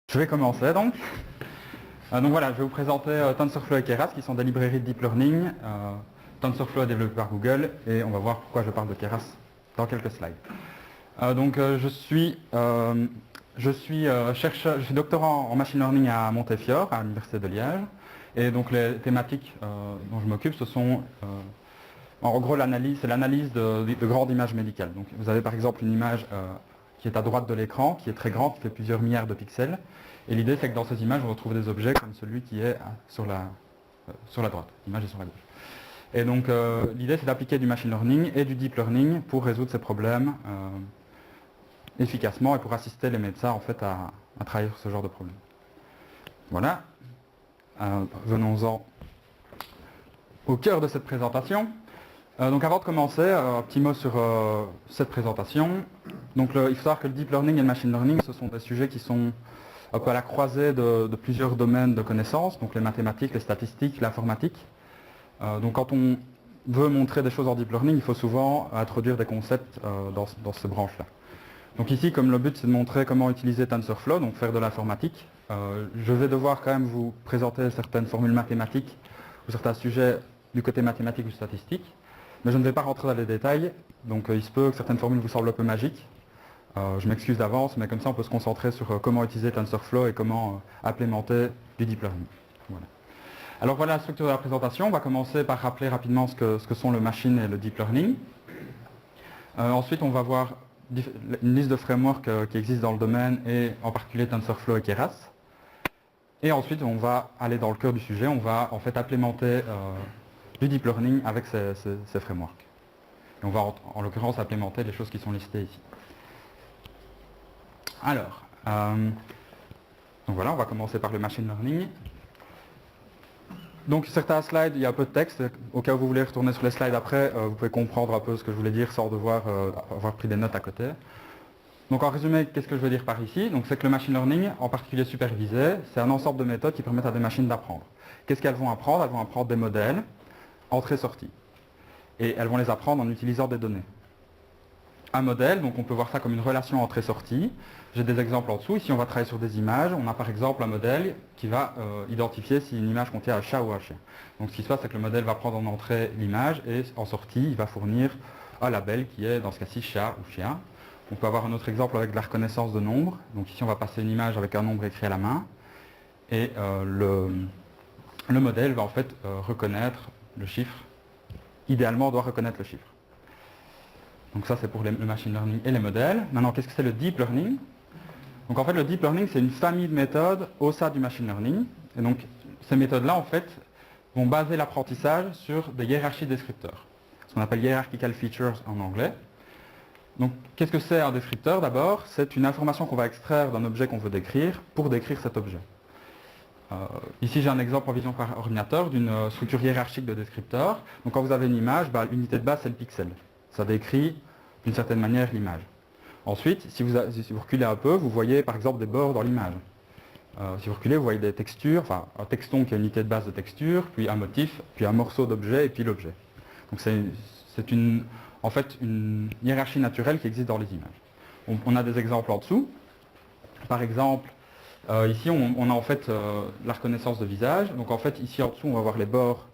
Je vais commencer donc. Donc voilà, je vais vous présenter TensorFlow et Keras qui sont des librairies de deep learning. TensorFlow est développé par Google et on va voir pourquoi je parle de Keras dans quelques slides. Je suis chercheur, je suis doctorant en machine learning à Montefiore, à l'université de Liège. Et donc les thématiques dont je m'occupe, ce sont en gros c'est l'analyse de grandes images médicales. Donc vous avez par exemple une image qui est à droite de l'écran, qui est très grande, qui fait plusieurs milliards de pixels. Et l'idée, c'est que dans ces images, on retrouve des objets comme celui qui est sur la droite. L'image est sur la gauche. Et donc, l'idée, c'est d'appliquer du machine learning et du deep learning pour résoudre ces problèmes efficacement et pour assister les médecins en fait, à travailler sur ce genre de problème. Voilà. Venons-en au cœur de cette présentation. Donc avant de commencer, un petit mot sur cette présentation. Donc il faut savoir que le deep learning et le machine learning, ce sont des sujets qui sont un peu à la croisée de plusieurs domaines de connaissances, donc les mathématiques, les statistiques, l'informatique. Donc quand on veut montrer des choses en deep learning, il faut souvent introduire des concepts dans ces branches-là. Donc ici, comme le but c'est de montrer comment utiliser TensorFlow, donc faire de l'informatique, je vais devoir quand même vous présenter certaines formules mathématiques ou certains sujets du côté mathématique ou statistique. Mais je ne vais pas rentrer dans les détails, donc il se peut que certaines formules vous semblent un peu magiques. Je m'excuse d'avance, mais comme ça on peut se concentrer sur comment utiliser TensorFlow et comment implémenter du deep learning. Voilà. Alors voilà la structure de la présentation. On va commencer par rappeler rapidement ce que sont le machine et le deep learning. Ensuite on va voir une liste de frameworks qui existent dans le domaine, et en particulier TensorFlow et Keras. Et ensuite on va aller dans le cœur du sujet, on va en fait implémenter du deep learning avec ces frameworks. Et on va en l'occurrence implémenter les choses qui sont listées ici. Alors, donc voilà, on va commencer par le machine learning. Donc certains slides, il y a un peu de texte. Au cas où vous voulez retourner sur les slides après, vous pouvez comprendre un peu ce que je voulais dire sans devoir avoir pris des notes à côté. Donc en résumé, qu'est-ce que je veux dire par ici? Donc c'est que le machine learning, en particulier supervisé, c'est un ensemble de méthodes qui permettent à des machines d'apprendre. Qu'est-ce qu'elles vont apprendre? Elles vont apprendre des modèles, entrée-sortie. Et elles vont les apprendre en utilisant des données. Un modèle, donc on peut voir ça comme une relation entrée-sortie. J'ai des exemples en dessous. Ici, on va travailler sur des images. On a par exemple un modèle qui va identifier si une image contient un chat ou un chien. Donc ce qui se passe, c'est que le modèle va prendre en entrée l'image et en sortie, il va fournir un label qui est, dans ce cas-ci, chat ou chien. On peut avoir un autre exemple avec de la reconnaissance de nombres. Donc ici, on va passer une image avec un nombre écrit à la main. Et le modèle va en fait reconnaître le chiffre. Idéalement, on doit reconnaître le chiffre. Donc ça, c'est pour le machine learning et les modèles. Maintenant, qu'est-ce que c'est le deep learning? Donc en fait, le deep learning, c'est une famille de méthodes au sein du machine learning. Et donc, ces méthodes-là, en fait, vont baser l'apprentissage sur des hiérarchies de descripteurs. Ce qu'on appelle hierarchical features en anglais. Donc, qu'est-ce que c'est un descripteur? D'abord, c'est une information qu'on va extraire d'un objet qu'on veut décrire pour décrire cet objet. Ici, j'ai un exemple en vision par ordinateur d'une structure hiérarchique de descripteurs. Donc quand vous avez une image, l'unité de base, c'est le pixel. Ça décrit d'une certaine manière l'image. Ensuite, si vous reculez un peu, vous voyez par exemple des bords dans l'image. Si vous reculez, vous voyez des textures, enfin un texton qui est une unité de base de texture, puis un motif, puis un morceau d'objet et puis l'objet. Donc c'est en fait une hiérarchie naturelle qui existe dans les images. On a des exemples en dessous. Par exemple, ici on a en fait la reconnaissance de visage. Donc en fait ici en dessous on va voir les bords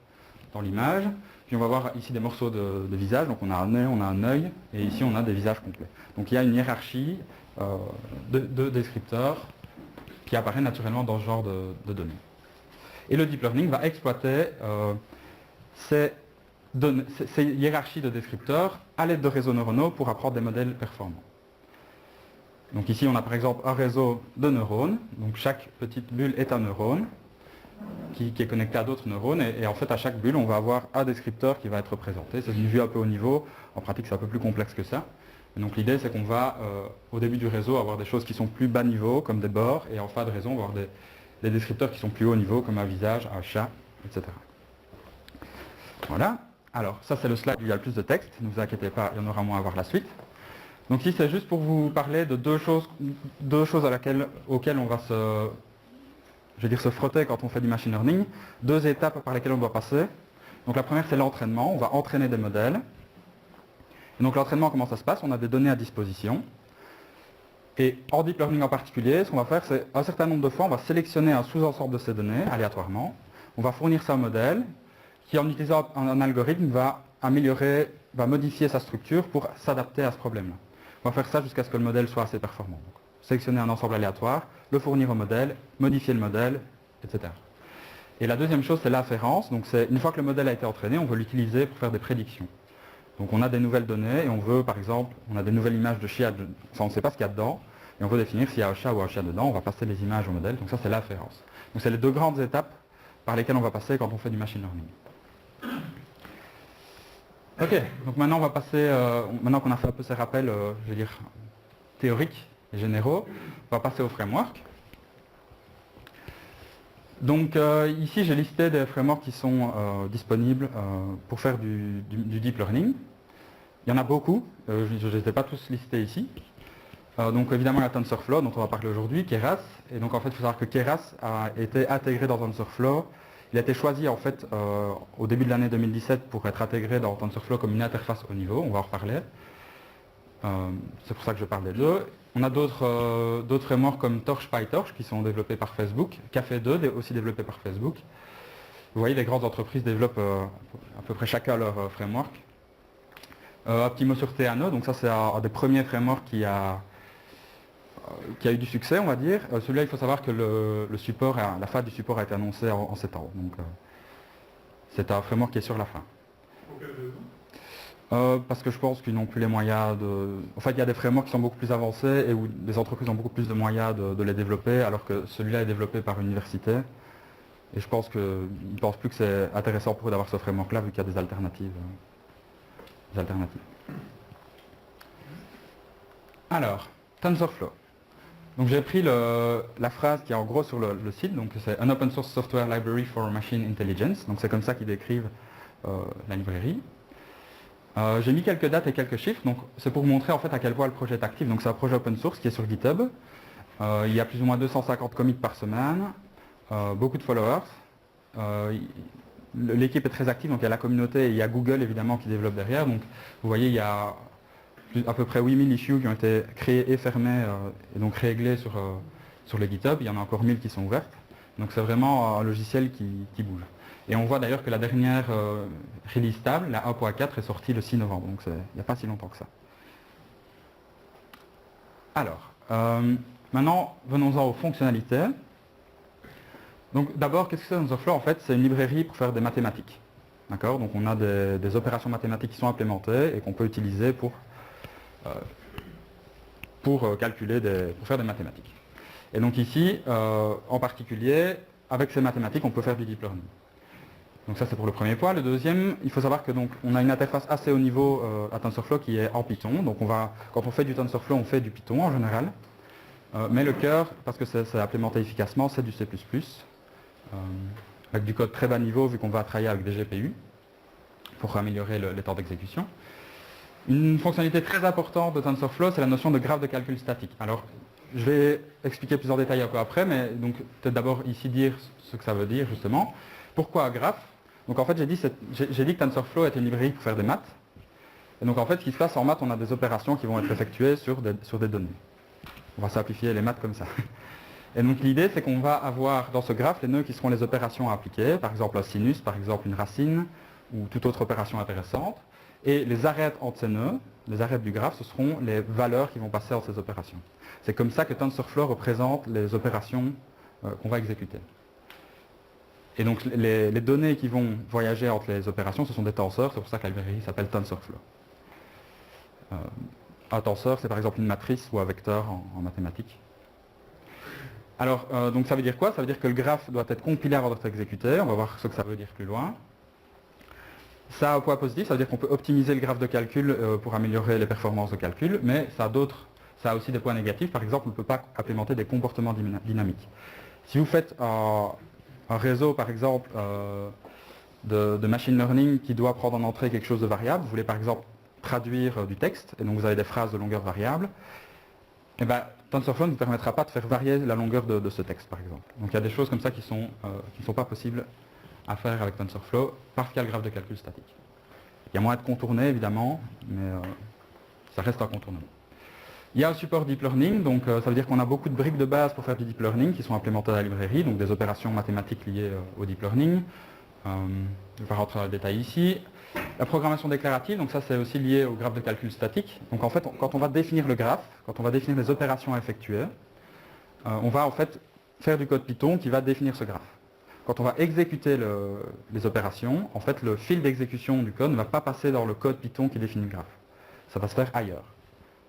dans l'image. Puis on va voir ici des morceaux de visage, donc on a un nez, on a un œil, et ici on a des visages complets. Donc il y a une hiérarchie de descripteurs qui apparaît naturellement dans ce genre de données. Et le deep learning va exploiter ces hiérarchies de descripteurs à l'aide de réseaux neuronaux pour apprendre des modèles performants. Donc ici on a par exemple un réseau de neurones, donc chaque petite bulle est un neurone, qui est connecté à d'autres neurones, et en fait à chaque bulle on va avoir un descripteur qui va être représenté. C'est une vue un peu haut niveau, en pratique c'est un peu plus complexe que ça. Et donc l'idée c'est qu'on va au début du réseau avoir des choses qui sont plus bas niveau comme des bords, et en fin de réseau on va avoir des descripteurs qui sont plus haut niveau comme un visage, un chat, etc. Voilà, alors ça c'est le slide où il y a le plus de texte, ne vous inquiétez pas, il y en aura moins à voir la suite. Donc ici c'est juste pour vous parler de deux choses auxquelles on va se frotter quand on fait du machine learning, deux étapes par lesquelles on doit passer. Donc la première c'est l'entraînement, on va entraîner des modèles. Et donc l'entraînement, comment ça se passe? On a des données à disposition. Et en deep learning en particulier, ce qu'on va faire, c'est un certain nombre de fois, on va sélectionner un sous-ensemble de ces données aléatoirement. On va fournir ça au modèle qui, en utilisant un algorithme, va améliorer, va modifier sa structure pour s'adapter à ce problème-là. On va faire ça jusqu'à ce que le modèle soit assez performant. Donc, sélectionner un ensemble aléatoire, le fournir au modèle, modifier le modèle, etc. Et la deuxième chose, c'est l'afférence. Donc c'est une fois que le modèle a été entraîné, on veut l'utiliser pour faire des prédictions. Donc on a des nouvelles données et on veut, par exemple, on a des nouvelles images de chien, enfin on ne sait pas ce qu'il y a dedans, et on veut définir s'il y a un chat ou un chien dedans, on va passer les images au modèle, donc ça c'est l'afférence. Donc c'est les deux grandes étapes par lesquelles on va passer quand on fait du machine learning. Ok, donc maintenant on va passer, maintenant qu'on a fait un peu ces rappels, je vais dire, théoriques et généraux, on va passer au framework. Donc ici j'ai listé des frameworks qui sont disponibles pour faire du deep learning. Il y en a beaucoup, je ne les ai pas tous listés ici. Donc évidemment il y a TensorFlow dont on va parler aujourd'hui, Keras. Et donc en fait il faut savoir que Keras a été intégré dans TensorFlow. Il a été choisi en fait au début de l'année 2017 pour être intégré dans TensorFlow comme une interface haut niveau, on va en reparler. C'est pour ça que je parle des deux. On a d'autres frameworks comme Torch PyTorch qui sont développés par Facebook, Café 2 aussi développé par Facebook. Vous voyez, les grandes entreprises développent à peu près chacun leur framework. Optimo sur Theano, donc ça c'est un des premiers frameworks qui a eu du succès, on va dire. Celui-là, il faut savoir que le support, la fin du support a été annoncée en septembre. Donc c'est un framework qui est sur la fin. Parce que je pense qu'ils n'ont plus les moyens de... En fait, il y a des frameworks qui sont beaucoup plus avancés et où les entreprises ont beaucoup plus de moyens de les développer, alors que celui-là est développé par l'université. Et je pense qu'ils ne pensent plus que c'est intéressant pour eux d'avoir ce framework-là, vu qu'il y a des alternatives. Alors, TensorFlow. Donc j'ai pris la phrase qui est en gros sur le site, donc c'est un open source software library for machine intelligence. Donc c'est comme ça qu'ils décrivent la librairie. J'ai mis quelques dates et quelques chiffres, donc c'est pour vous montrer en fait à quel point le projet est actif. Donc c'est un projet open source qui est sur GitHub. Il y a plus ou moins 250 commits par semaine, beaucoup de followers. L'équipe est très active, donc il y a la communauté et il y a Google évidemment qui développe derrière. Donc vous voyez, il y a à peu près 8000 issues qui ont été créées et fermées et donc réglées sur le GitHub. Il y en a encore 1000 qui sont ouvertes. Donc c'est vraiment un logiciel qui bouge. Et on voit d'ailleurs que la dernière release stable, la 1.4, est sortie le 6 novembre, donc il n'y a pas si longtemps que ça. Alors, maintenant, venons-en aux fonctionnalités. Donc d'abord, qu'est-ce que c'est TensorFlow? En fait, c'est une librairie pour faire des mathématiques. D'accord? Donc on a des opérations mathématiques qui sont implémentées et qu'on peut utiliser pour calculer, pour faire des mathématiques. Et donc ici, en particulier, avec ces mathématiques, on peut faire du deep learning. Donc ça c'est pour le premier point. Le deuxième, il faut savoir que donc on a une interface assez haut niveau à TensorFlow qui est en Python. Donc quand on fait du TensorFlow, on fait du Python en général. Mais le cœur, parce que c'est implémenté efficacement, c'est du C++. Avec du code très bas niveau vu qu'on va travailler avec des GPU pour améliorer les temps d'exécution. Une fonctionnalité très importante de TensorFlow, c'est la notion de graphe de calcul statique. Alors, je vais expliquer plus en détail un peu après, mais donc peut-être d'abord ici dire ce que ça veut dire justement. Pourquoi un graphe? Donc en fait, j'ai dit que TensorFlow est une librairie pour faire des maths. Et donc en fait, ce qui se passe en maths, on a des opérations qui vont être effectuées sur des données. On va simplifier les maths comme ça. Et donc l'idée, c'est qu'on va avoir dans ce graphe les nœuds qui seront les opérations à appliquer, par exemple un sinus, par exemple une racine, ou toute autre opération intéressante. Et les arêtes entre ces nœuds, les arêtes du graphe, ce seront les valeurs qui vont passer entre ces opérations. C'est comme ça que TensorFlow représente les opérations qu'on va exécuter. Et donc les données qui vont voyager entre les opérations, ce sont des tenseurs, c'est pour ça que la librairie s'appelle TensorFlow. Un tenseur, c'est par exemple une matrice ou un vecteur en mathématiques. Alors, donc ça veut dire quoi? Ça veut dire que le graphe doit être compilé avant d'être exécuté. On va voir ce que ça veut dire plus loin. Ça a un point positif, ça veut dire qu'on peut optimiser le graphe de calcul pour améliorer les performances de calcul, mais ça a aussi des points négatifs. Par exemple, on ne peut pas implémenter des comportements dynamiques. Si vous faites un réseau, par exemple, de machine learning qui doit prendre en entrée quelque chose de variable, vous voulez par exemple traduire du texte, et donc vous avez des phrases de longueur variable, et bien TensorFlow ne vous permettra pas de faire varier la longueur de ce texte, par exemple. Donc il y a des choses comme ça qui ne sont pas possibles à faire avec TensorFlow parce qu'il y a le graphe de calcul statique. Il y a moyen de contourner évidemment, mais ça reste incontournable. Il y a un support deep learning, donc ça veut dire qu'on a beaucoup de briques de base pour faire du deep learning qui sont implémentées dans la librairie, donc des opérations mathématiques liées au deep learning. Je ne vais pas rentrer dans le détail ici. La programmation déclarative, donc ça c'est aussi lié au graphe de calcul statique. Donc en fait, quand on va définir le graphe, quand on va définir les opérations à effectuer, on va en fait faire du code Python qui va définir ce graphe. Quand on va exécuter les opérations, en fait le fil d'exécution du code ne va pas passer dans le code Python qui définit le graphe. Ça va se faire ailleurs.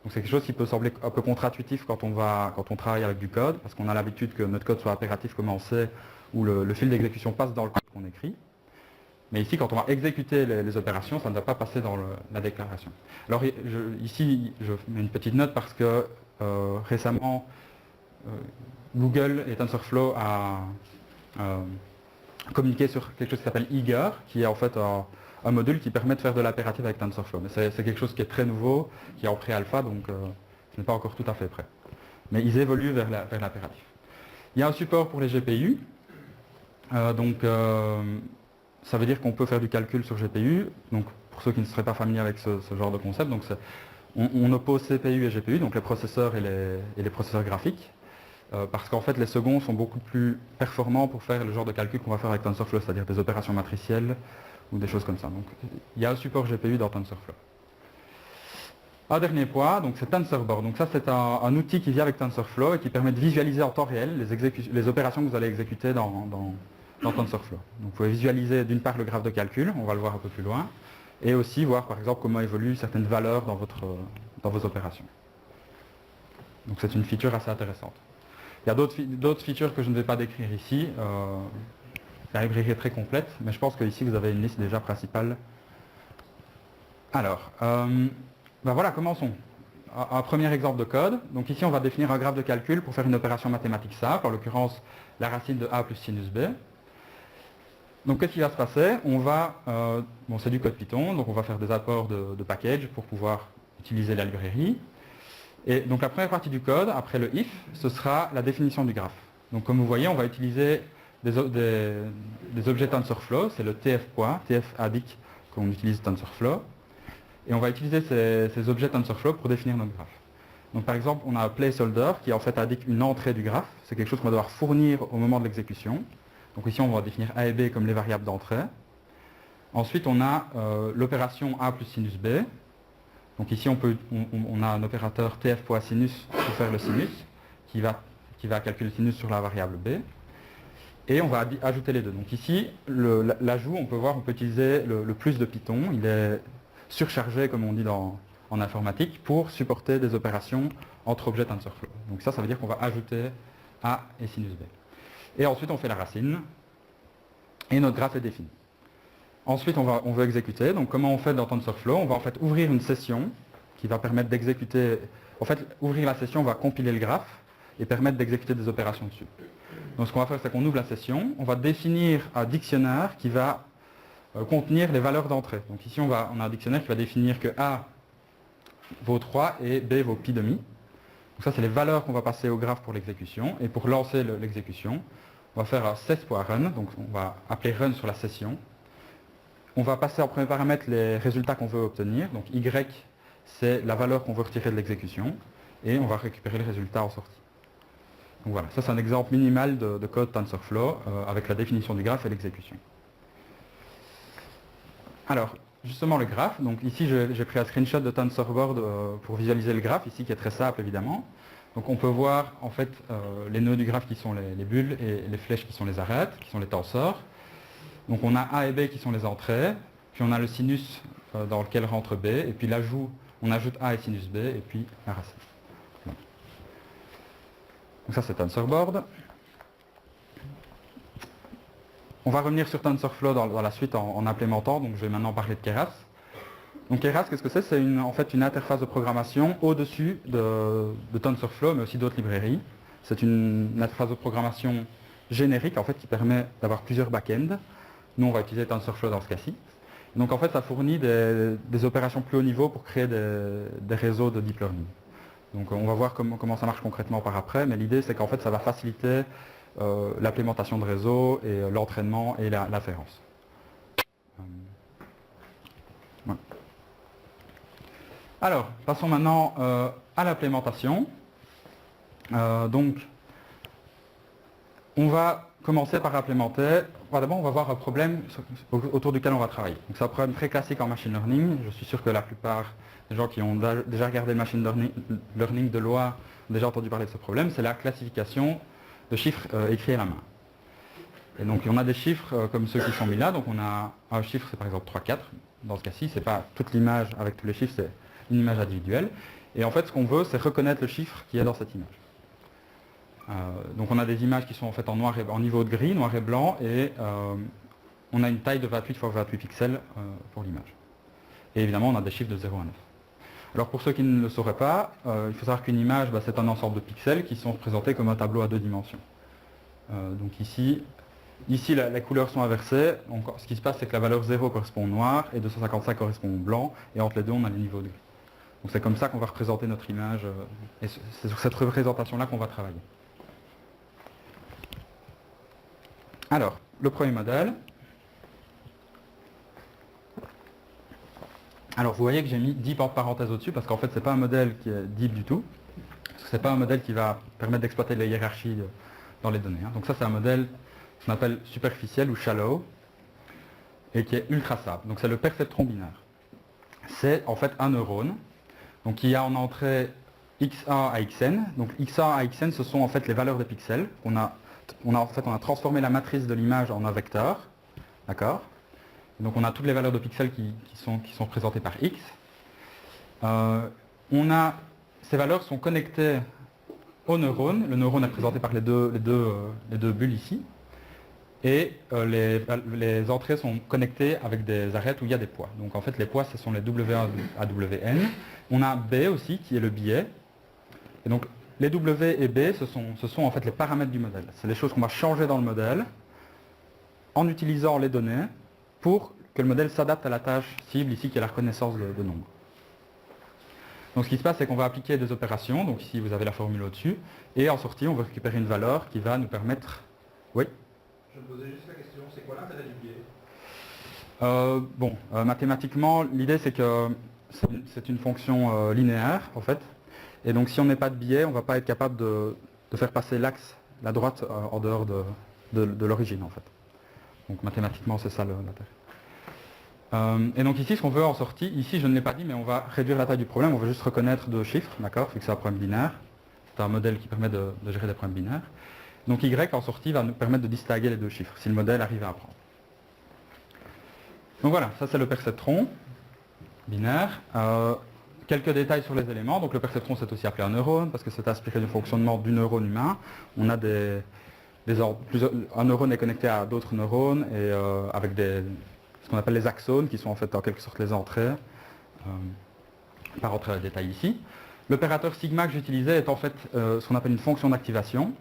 Donc c'est quelque chose qui peut sembler un peu contre-intuitif quand on travaille avec du code, parce qu'on a l'habitude que notre code soit impératif comme on sait, où le fil d'exécution passe dans le code qu'on écrit. Mais ici, quand on va exécuter les opérations, ça ne va pas passer dans la déclaration. Alors ici, je mets une petite note parce que récemment, Google et TensorFlow a communiqué sur quelque chose qui s'appelle Eager, qui est en fait un module qui permet de faire de l'impératif avec TensorFlow. Mais c'est quelque chose qui est très nouveau, qui est en pré-alpha, donc ce n'est pas encore tout à fait prêt. Mais ils évoluent vers l'impératif. Il y a un support pour les GPU. Ça veut dire qu'on peut faire du calcul sur GPU. Donc pour ceux qui ne seraient pas familiers avec ce genre de concept, donc on oppose CPU et GPU, donc les processeurs et les processeurs graphiques. Parce qu'en fait les seconds sont beaucoup plus performants pour faire le genre de calcul qu'on va faire avec TensorFlow, c'est-à-dire des opérations matricielles ou des choses comme ça. Donc il y a un support GPU dans TensorFlow. Un dernier point, donc c'est TensorBoard. Donc ça c'est un outil qui vient avec TensorFlow et qui permet de visualiser en temps réel les opérations que vous allez exécuter dans TensorFlow. Donc vous pouvez visualiser d'une part le graphe de calcul, on va le voir un peu plus loin, et aussi voir par exemple comment évoluent certaines valeurs dans vos opérations. Donc c'est une feature assez intéressante. Il y a d'autres features que je ne vais pas décrire ici. La librairie est très complète, mais je pense qu'ici vous avez une liste déjà principale. Alors, voilà, commençons. Un premier exemple de code. Donc ici on va définir un graphe de calcul pour faire une opération mathématique simple, en l'occurrence la racine de a plus sinus b. Donc qu'est-ce qui va se passer? On va, c'est du code Python, donc on va faire des apports de package pour pouvoir utiliser la librairie. Et donc la première partie du code, après le if, ce sera la définition du graphe. Donc comme vous voyez, on va utiliser des objets TensorFlow, c'est le tf-point, tf-addict qu'on utilise TensorFlow. Et on va utiliser ces objets TensorFlow pour définir notre graphe. Donc par exemple, on a un placeholder qui en fait indique une entrée du graphe. C'est quelque chose qu'on va devoir fournir au moment de l'exécution. Donc ici, on va définir a et b comme les variables d'entrée. Ensuite, on a l'opération a plus sinus b. Donc ici, on a un opérateur tf.sinus pour faire le sinus, qui va calculer le sinus sur la variable b. Et on va ajouter les deux. Donc ici, l'ajout, on peut voir, on peut utiliser le plus de Python. Il est surchargé, comme on dit en informatique, pour supporter des opérations entre objets TensorFlow. Donc ça veut dire qu'on va ajouter a et sinus b. Et ensuite, on fait la racine. Et notre graphe est défini. Ensuite, on veut exécuter. Donc, comment on fait dans TensorFlow? On va en fait ouvrir une session qui va permettre d'exécuter... En fait, ouvrir la session va compiler le graphe et permettre d'exécuter des opérations dessus. Donc, ce qu'on va faire, c'est qu'on ouvre la session. On va définir un dictionnaire qui va contenir les valeurs d'entrée. Donc, ici, on a un dictionnaire qui va définir que A vaut 3 et B vaut pi demi. Donc, ça, c'est les valeurs qu'on va passer au graphe pour l'exécution. Et pour lancer l'exécution, on va faire un sess.run. Donc, on va appeler run sur la session. On va passer en premier paramètre les résultats qu'on veut obtenir. Donc Y, c'est la valeur qu'on veut retirer de l'exécution. Et on va récupérer le résultat en sortie. Donc voilà, ça c'est un exemple minimal de code TensorFlow avec la définition du graphe et l'exécution. Alors, justement le graphe. Donc ici, j'ai pris un screenshot de TensorBoard pour visualiser le graphe, ici qui est très simple évidemment. Donc on peut voir en fait les nœuds du graphe qui sont les bulles et les flèches qui sont les arêtes, qui sont les tenseurs. Donc on a A et B qui sont les entrées, puis on a le sinus dans lequel rentre B, et puis l'ajout, on ajoute A et sinus B, et puis la racine. Voilà. Donc ça c'est TensorBoard. On va revenir sur TensorFlow dans la suite en implémentant, donc je vais maintenant parler de Keras. Donc Keras, qu'est-ce que c'est? C'est en fait une interface de programmation au-dessus de TensorFlow, mais aussi d'autres librairies. C'est une interface de programmation générique en fait qui permet d'avoir plusieurs back-ends. Nous, on va utiliser TensorFlow dans ce cas-ci. Donc, en fait, ça fournit des opérations plus haut niveau pour créer des réseaux de deep learning. Donc, on va voir comment ça marche concrètement par après, mais l'idée, c'est qu'en fait, ça va faciliter l'implémentation de réseaux et l'entraînement et l'afférence. Voilà. Alors, passons maintenant à l'implémentation. Donc, on va commencer par implémenter. D'abord, on va voir un problème autour duquel on va travailler. Donc, c'est un problème très classique en machine learning. Je suis sûr que la plupart des gens qui ont déjà regardé le machine learning de loin ont déjà entendu parler de ce problème. C'est la classification de chiffres écrits à la main. Et donc, on a des chiffres comme ceux qui sont mis là. Donc, on a un chiffre, c'est par exemple 3, 4. Dans ce cas-ci, ce n'est pas toute l'image avec tous les chiffres, c'est une image individuelle. Et en fait, ce qu'on veut, c'est reconnaître le chiffre qui est dans cette image. Donc on a des images qui sont en fait en niveau de gris, noir et blanc, et on a une taille de 28 x 28 pixels pour l'image. Et évidemment, on a des chiffres de 0 à 9. Alors pour ceux qui ne le sauraient pas, il faut savoir qu'une image, c'est un ensemble de pixels qui sont représentés comme un tableau à 2 dimensions. Donc ici les couleurs sont inversées. Donc, ce qui se passe, c'est que la valeur 0 correspond au noir et 255 correspond au blanc, et entre les deux, on a les niveaux de gris. Donc c'est comme ça qu'on va représenter notre image, et c'est sur cette représentation-là qu'on va travailler. Alors, le premier modèle. Alors, vous voyez que j'ai mis deep entre parenthèses au-dessus, parce qu'en fait, ce n'est pas un modèle qui est deep du tout. Ce n'est pas un modèle qui va permettre d'exploiter les hiérarchies dans les données. Donc ça, c'est un modèle qu'on appelle superficiel ou shallow, et qui est ultra stable. Donc c'est le perceptron binaire. C'est en fait un neurone, donc qui a en entrée XA à XN. Donc XA à XN, ce sont en fait les valeurs des pixels. On a transformé la matrice de l'image en un vecteur, d'accord. Donc on a toutes les valeurs de pixels qui sont représentées par X. Ces valeurs sont connectées au neurone. Le neurone est représenté par les deux bulles ici. Et les entrées sont connectées avec des arêtes où il y a des poids. Donc en fait les poids, ce sont les W1 à WN. On a B aussi qui est le biais. Et donc les W et B, ce sont en fait les paramètres du modèle. C'est les choses qu'on va changer dans le modèle en utilisant les données pour que le modèle s'adapte à la tâche cible ici qui est la reconnaissance de nombres. Donc ce qui se passe, c'est qu'on va appliquer des opérations. Donc ici vous avez la formule au-dessus. Et en sortie, on va récupérer une valeur qui va nous permettre... Oui ? Je me posais juste la question, c'est quoi l'intérêt du biais? Mathématiquement, l'idée c'est que c'est une fonction linéaire en fait. Et donc si on n'a pas de biais, on ne va pas être capable de faire passer l'axe, la droite, en dehors de l'origine en fait. Donc mathématiquement, c'est ça l'intérêt. Et donc ici, ce qu'on veut en sortie, ici je ne l'ai pas dit, mais on va réduire la taille du problème, on veut juste reconnaître deux chiffres, d'accord, vu que c'est un problème binaire. C'est un modèle qui permet de gérer des problèmes binaires. Donc Y en sortie va nous permettre de distinguer les deux chiffres, si le modèle arrive à apprendre. Donc voilà, ça c'est le perceptron binaire. Quelques détails sur les éléments. Donc le perceptron c'est aussi appelé un neurone, parce que c'est inspiré du fonctionnement du neurone humain. On a un neurone est connecté à d'autres neurones, et avec ce qu'on appelle les axones, qui sont en fait en quelque sorte les entrées. Pas rentrer dans les détails ici. L'opérateur sigma que j'utilisais est en fait ce qu'on appelle une fonction d'activation.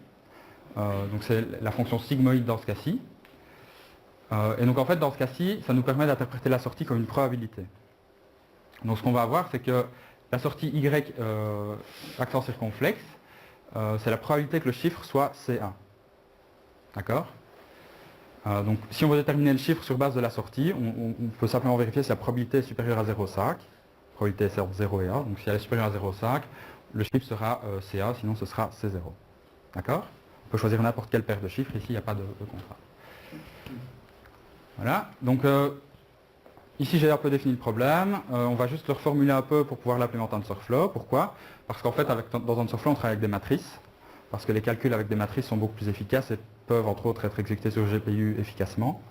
Donc c'est la fonction sigmoïde dans ce cas-ci. Et donc en fait dans ce cas-ci, ça nous permet d'interpréter la sortie comme une probabilité. Donc ce qu'on va avoir, c'est que la sortie Y accent circonflexe, c'est la probabilité que le chiffre soit C1. D'accord. Donc si on veut déterminer le chiffre sur base de la sortie, on peut simplement vérifier si la probabilité est supérieure à 0,5. La probabilité est entre 0 et 1. Donc si elle est supérieure à 0,5, le chiffre sera C1, sinon ce sera C0. D'accord. On peut choisir n'importe quelle paire de chiffres, ici il n'y a pas de contrat. Voilà, donc ici j'ai un peu défini le problème, on va juste le reformuler un peu pour pouvoir l'implémenter en TensorFlow. Pourquoi? Parce qu'en fait dans TensorFlow on travaille avec des matrices, parce que les calculs avec des matrices sont beaucoup plus efficaces et peuvent entre autres être exécutés sur GPU efficacement.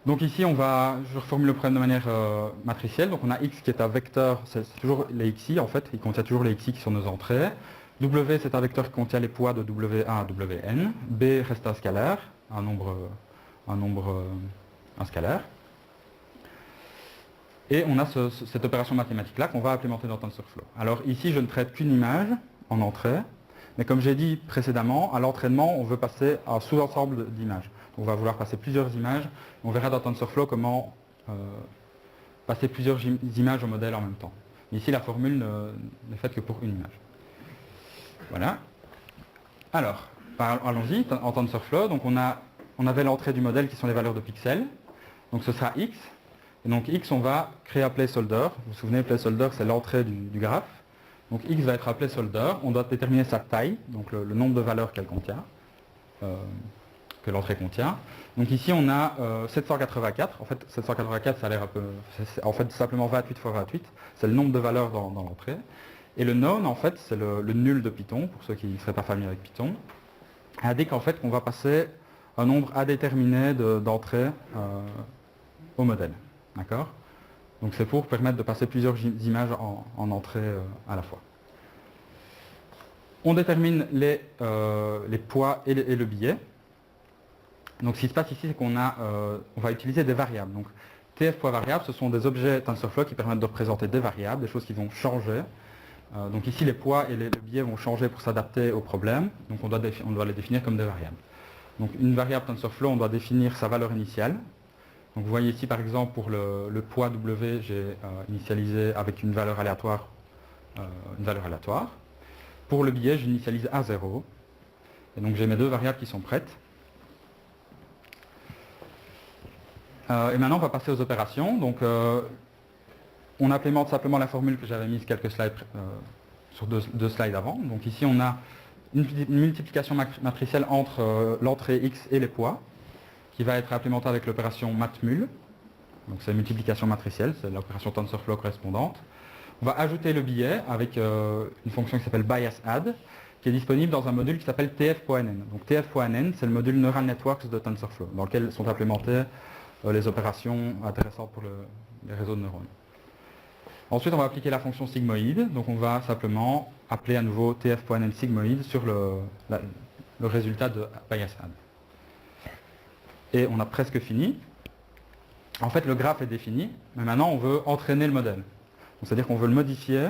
Donc ici je reformule le problème de manière matricielle. Donc on a X qui est un vecteur, c'est toujours les XI en fait, il contient toujours les XI qui sont nos entrées. W c'est un vecteur qui contient les poids de W1 à Wn. B reste un scalaire, un scalaire. Et on a cette opération mathématique là qu'on va implémenter dans TensorFlow. Alors ici je ne traite qu'une image en entrée, mais comme j'ai dit précédemment, à l'entraînement on veut passer à un sous-ensemble d'images. On va vouloir passer plusieurs images. On verra dans TensorFlow comment passer plusieurs images au modèle en même temps. Mais ici la formule n'est faite que pour une image. Voilà. Alors, allons-y, en TensorFlow, donc on avait l'entrée du modèle qui sont les valeurs de pixels. Donc ce sera X. Et donc x, on va créer un placeholder. Vous vous souvenez, placeholder, c'est l'entrée du graphe. Donc x va être un placeholder. On doit déterminer sa taille, donc le nombre de valeurs qu'elle contient, que l'entrée contient. Donc ici, on a 784. En fait, 784, ça a l'air un peu... C'est en fait simplement 28 fois 28. C'est le nombre de valeurs dans l'entrée. Et le known, en fait, c'est le nul de Python, pour ceux qui ne seraient pas familiers avec Python, indique en fait qu'on va passer un nombre indéterminé d'entrées au modèle. D'accord? Donc c'est pour permettre de passer plusieurs images en entrée à la fois. On détermine les poids et le billet. Donc ce qui se passe ici, c'est qu'on va utiliser des variables. Donc TF poids variable, ce sont des objets TensorFlow qui permettent de représenter des variables, des choses qui vont changer. Donc ici, les poids et le biais vont changer pour s'adapter au problème. Donc on doit les définir comme des variables. Donc une variable TensorFlow, on doit définir sa valeur initiale. Donc vous voyez ici, par exemple, pour le poids W, j'ai initialisé avec une valeur aléatoire. Pour le biais, j'initialise à 0. Et donc j'ai mes deux variables qui sont prêtes. Et maintenant, on va passer aux opérations. Donc on implémente simplement la formule que j'avais mise quelques slides sur deux slides avant. Donc ici, on a une multiplication matricielle entre l'entrée x et les poids, qui va être implémentée avec l'opération matmul. Donc c'est multiplication matricielle, c'est l'opération TensorFlow correspondante. On va ajouter le billet avec une fonction qui s'appelle biasAdd, qui est disponible dans un module qui s'appelle tf.nn. Donc tf.nn, c'est le module Neural Networks de TensorFlow, dans lequel sont implémentées les opérations intéressantes pour les réseaux de neurones. Ensuite, on va appliquer la fonction sigmoïde. Donc on va simplement appeler à nouveau tf.nn sigmoïde sur le résultat de biasAdd. Et on a presque fini. En fait, le graphe est défini, mais maintenant on veut entraîner le modèle. C'est-à-dire qu'on veut le modifier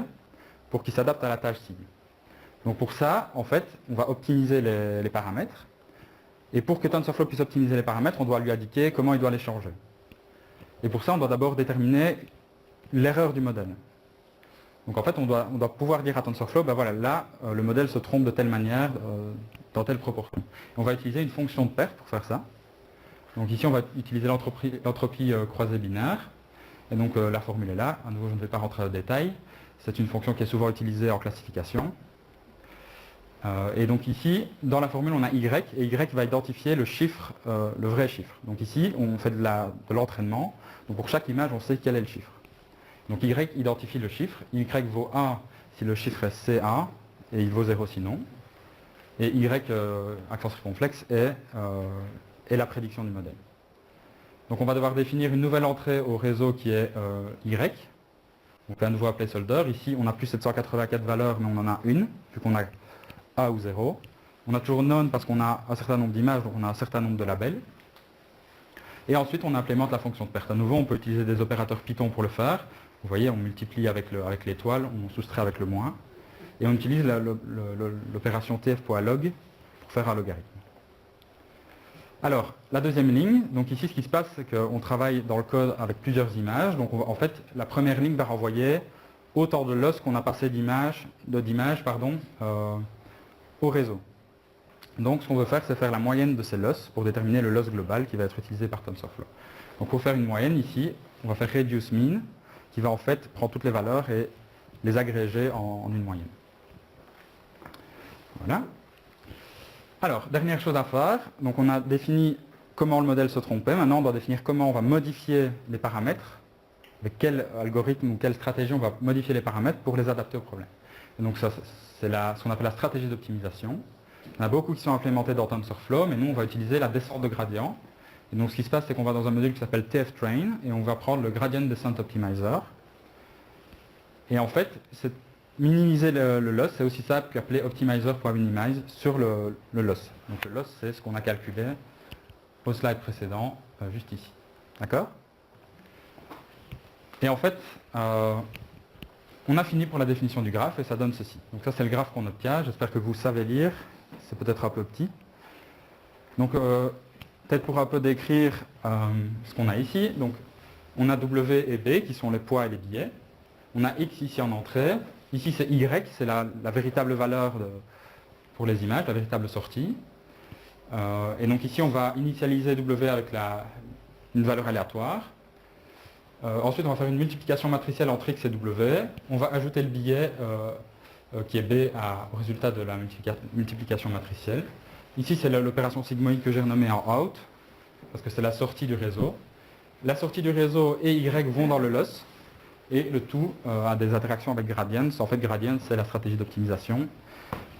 pour qu'il s'adapte à la tâche cible. Donc pour ça, en fait, on va optimiser les paramètres. Et pour que TensorFlow puisse optimiser les paramètres, on doit lui indiquer comment il doit les changer. Et pour ça, on doit d'abord déterminer l'erreur du modèle. Donc en fait, on doit pouvoir dire à TensorFlow, ben voilà, là, le modèle se trompe de telle manière, dans telle proportion. Et on va utiliser une fonction de perte pour faire ça. Donc ici, on va utiliser l'entropie croisée binaire. Et donc la formule est là. À nouveau, je ne vais pas rentrer dans le détail. C'est une fonction qui est souvent utilisée en classification. Et donc ici, dans la formule, on a y, et y va identifier le chiffre, le vrai chiffre. Donc ici, on fait de l'entraînement. Donc pour chaque image, on sait quel est le chiffre. Donc y identifie le chiffre. Y vaut 1 si le chiffre est C1, et il vaut 0 sinon. Et y, accent circonflexe, est la prédiction du modèle. Donc on va devoir définir une nouvelle entrée au réseau qui est y. Donc à nouveau un placeholder. Ici, on n'a plus 784 valeurs, mais on en a une, vu qu'on a A ou 0. On a toujours none parce qu'on a un certain nombre d'images, donc on a un certain nombre de labels. Et ensuite, on implémente la fonction de perte. À nouveau, on peut utiliser des opérateurs Python pour le faire. Vous voyez, on multiplie avec l'étoile, on soustrait avec le moins. Et on utilise l'opération tf.log pour faire un logarithme. Alors, la deuxième ligne, donc ici, ce qui se passe, c'est qu'on travaille dans le code avec plusieurs images. Donc, en fait, la première ligne va renvoyer autant de loss qu'on a passé d'images au réseau. Donc ce qu'on veut faire, c'est faire la moyenne de ces loss pour déterminer le loss global qui va être utilisé par TensorFlow. Donc pour faire une moyenne ici, on va faire reduce mean, qui va en fait prendre toutes les valeurs et les agréger en une moyenne. Voilà. Alors, dernière chose à faire, donc on a défini comment le modèle se trompait, maintenant on doit définir comment on va modifier les paramètres, avec quel algorithme ou quelle stratégie on va modifier les paramètres pour les adapter au problème. Et donc ça, c'est ce qu'on appelle la stratégie d'optimisation. Il y en a beaucoup qui sont implémentés dans TensorFlow, mais nous on va utiliser la descente de gradient. Et donc ce qui se passe, c'est qu'on va dans un module qui s'appelle tftrain, et on va prendre le gradient descent optimizer. Et en fait, minimiser le loss, c'est aussi simple qu'appeler optimizer.minimize sur le loss. Donc le loss, c'est ce qu'on a calculé au slide précédent, juste ici. D'accord? Et en fait, on a fini pour la définition du graphe et ça donne ceci. Donc ça, c'est le graphe qu'on obtient. J'espère que vous savez lire. C'est peut-être un peu petit. Donc peut-être pour un peu décrire ce qu'on a ici. Donc on a W et B qui sont les poids et les billets. On a X ici en entrée. Ici c'est Y, c'est la véritable valeur pour les images, la véritable sortie. Et donc ici on va initialiser W avec une valeur aléatoire. Ensuite, on va faire une multiplication matricielle entre x et w. On va ajouter le billet qui est b au résultat de la multiplication matricielle. Ici, c'est l'opération sigmoïde que j'ai renommée en out, parce que c'est la sortie du réseau. La sortie du réseau et y vont dans le loss, et le tout a des interactions avec Gradients. En fait, Gradients, c'est la stratégie d'optimisation.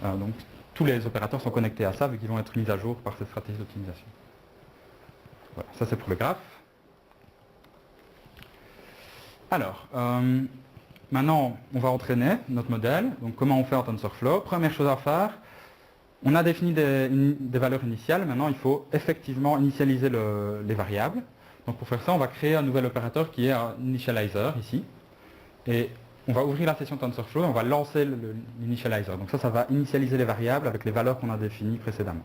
Donc, tous les opérateurs sont connectés à ça, vu qu'ils vont être mis à jour par cette stratégie d'optimisation. Voilà, ça c'est pour le graphe. Alors, maintenant, on va entraîner notre modèle. Donc, comment on fait en TensorFlow? Première chose à faire, on a défini des valeurs initiales. Maintenant, il faut effectivement initialiser les variables. Donc, pour faire ça, on va créer un nouvel opérateur qui est un initializer ici. Et on va ouvrir la session TensorFlow et on va lancer l'initializer. Donc ça va initialiser les variables avec les valeurs qu'on a définies précédemment.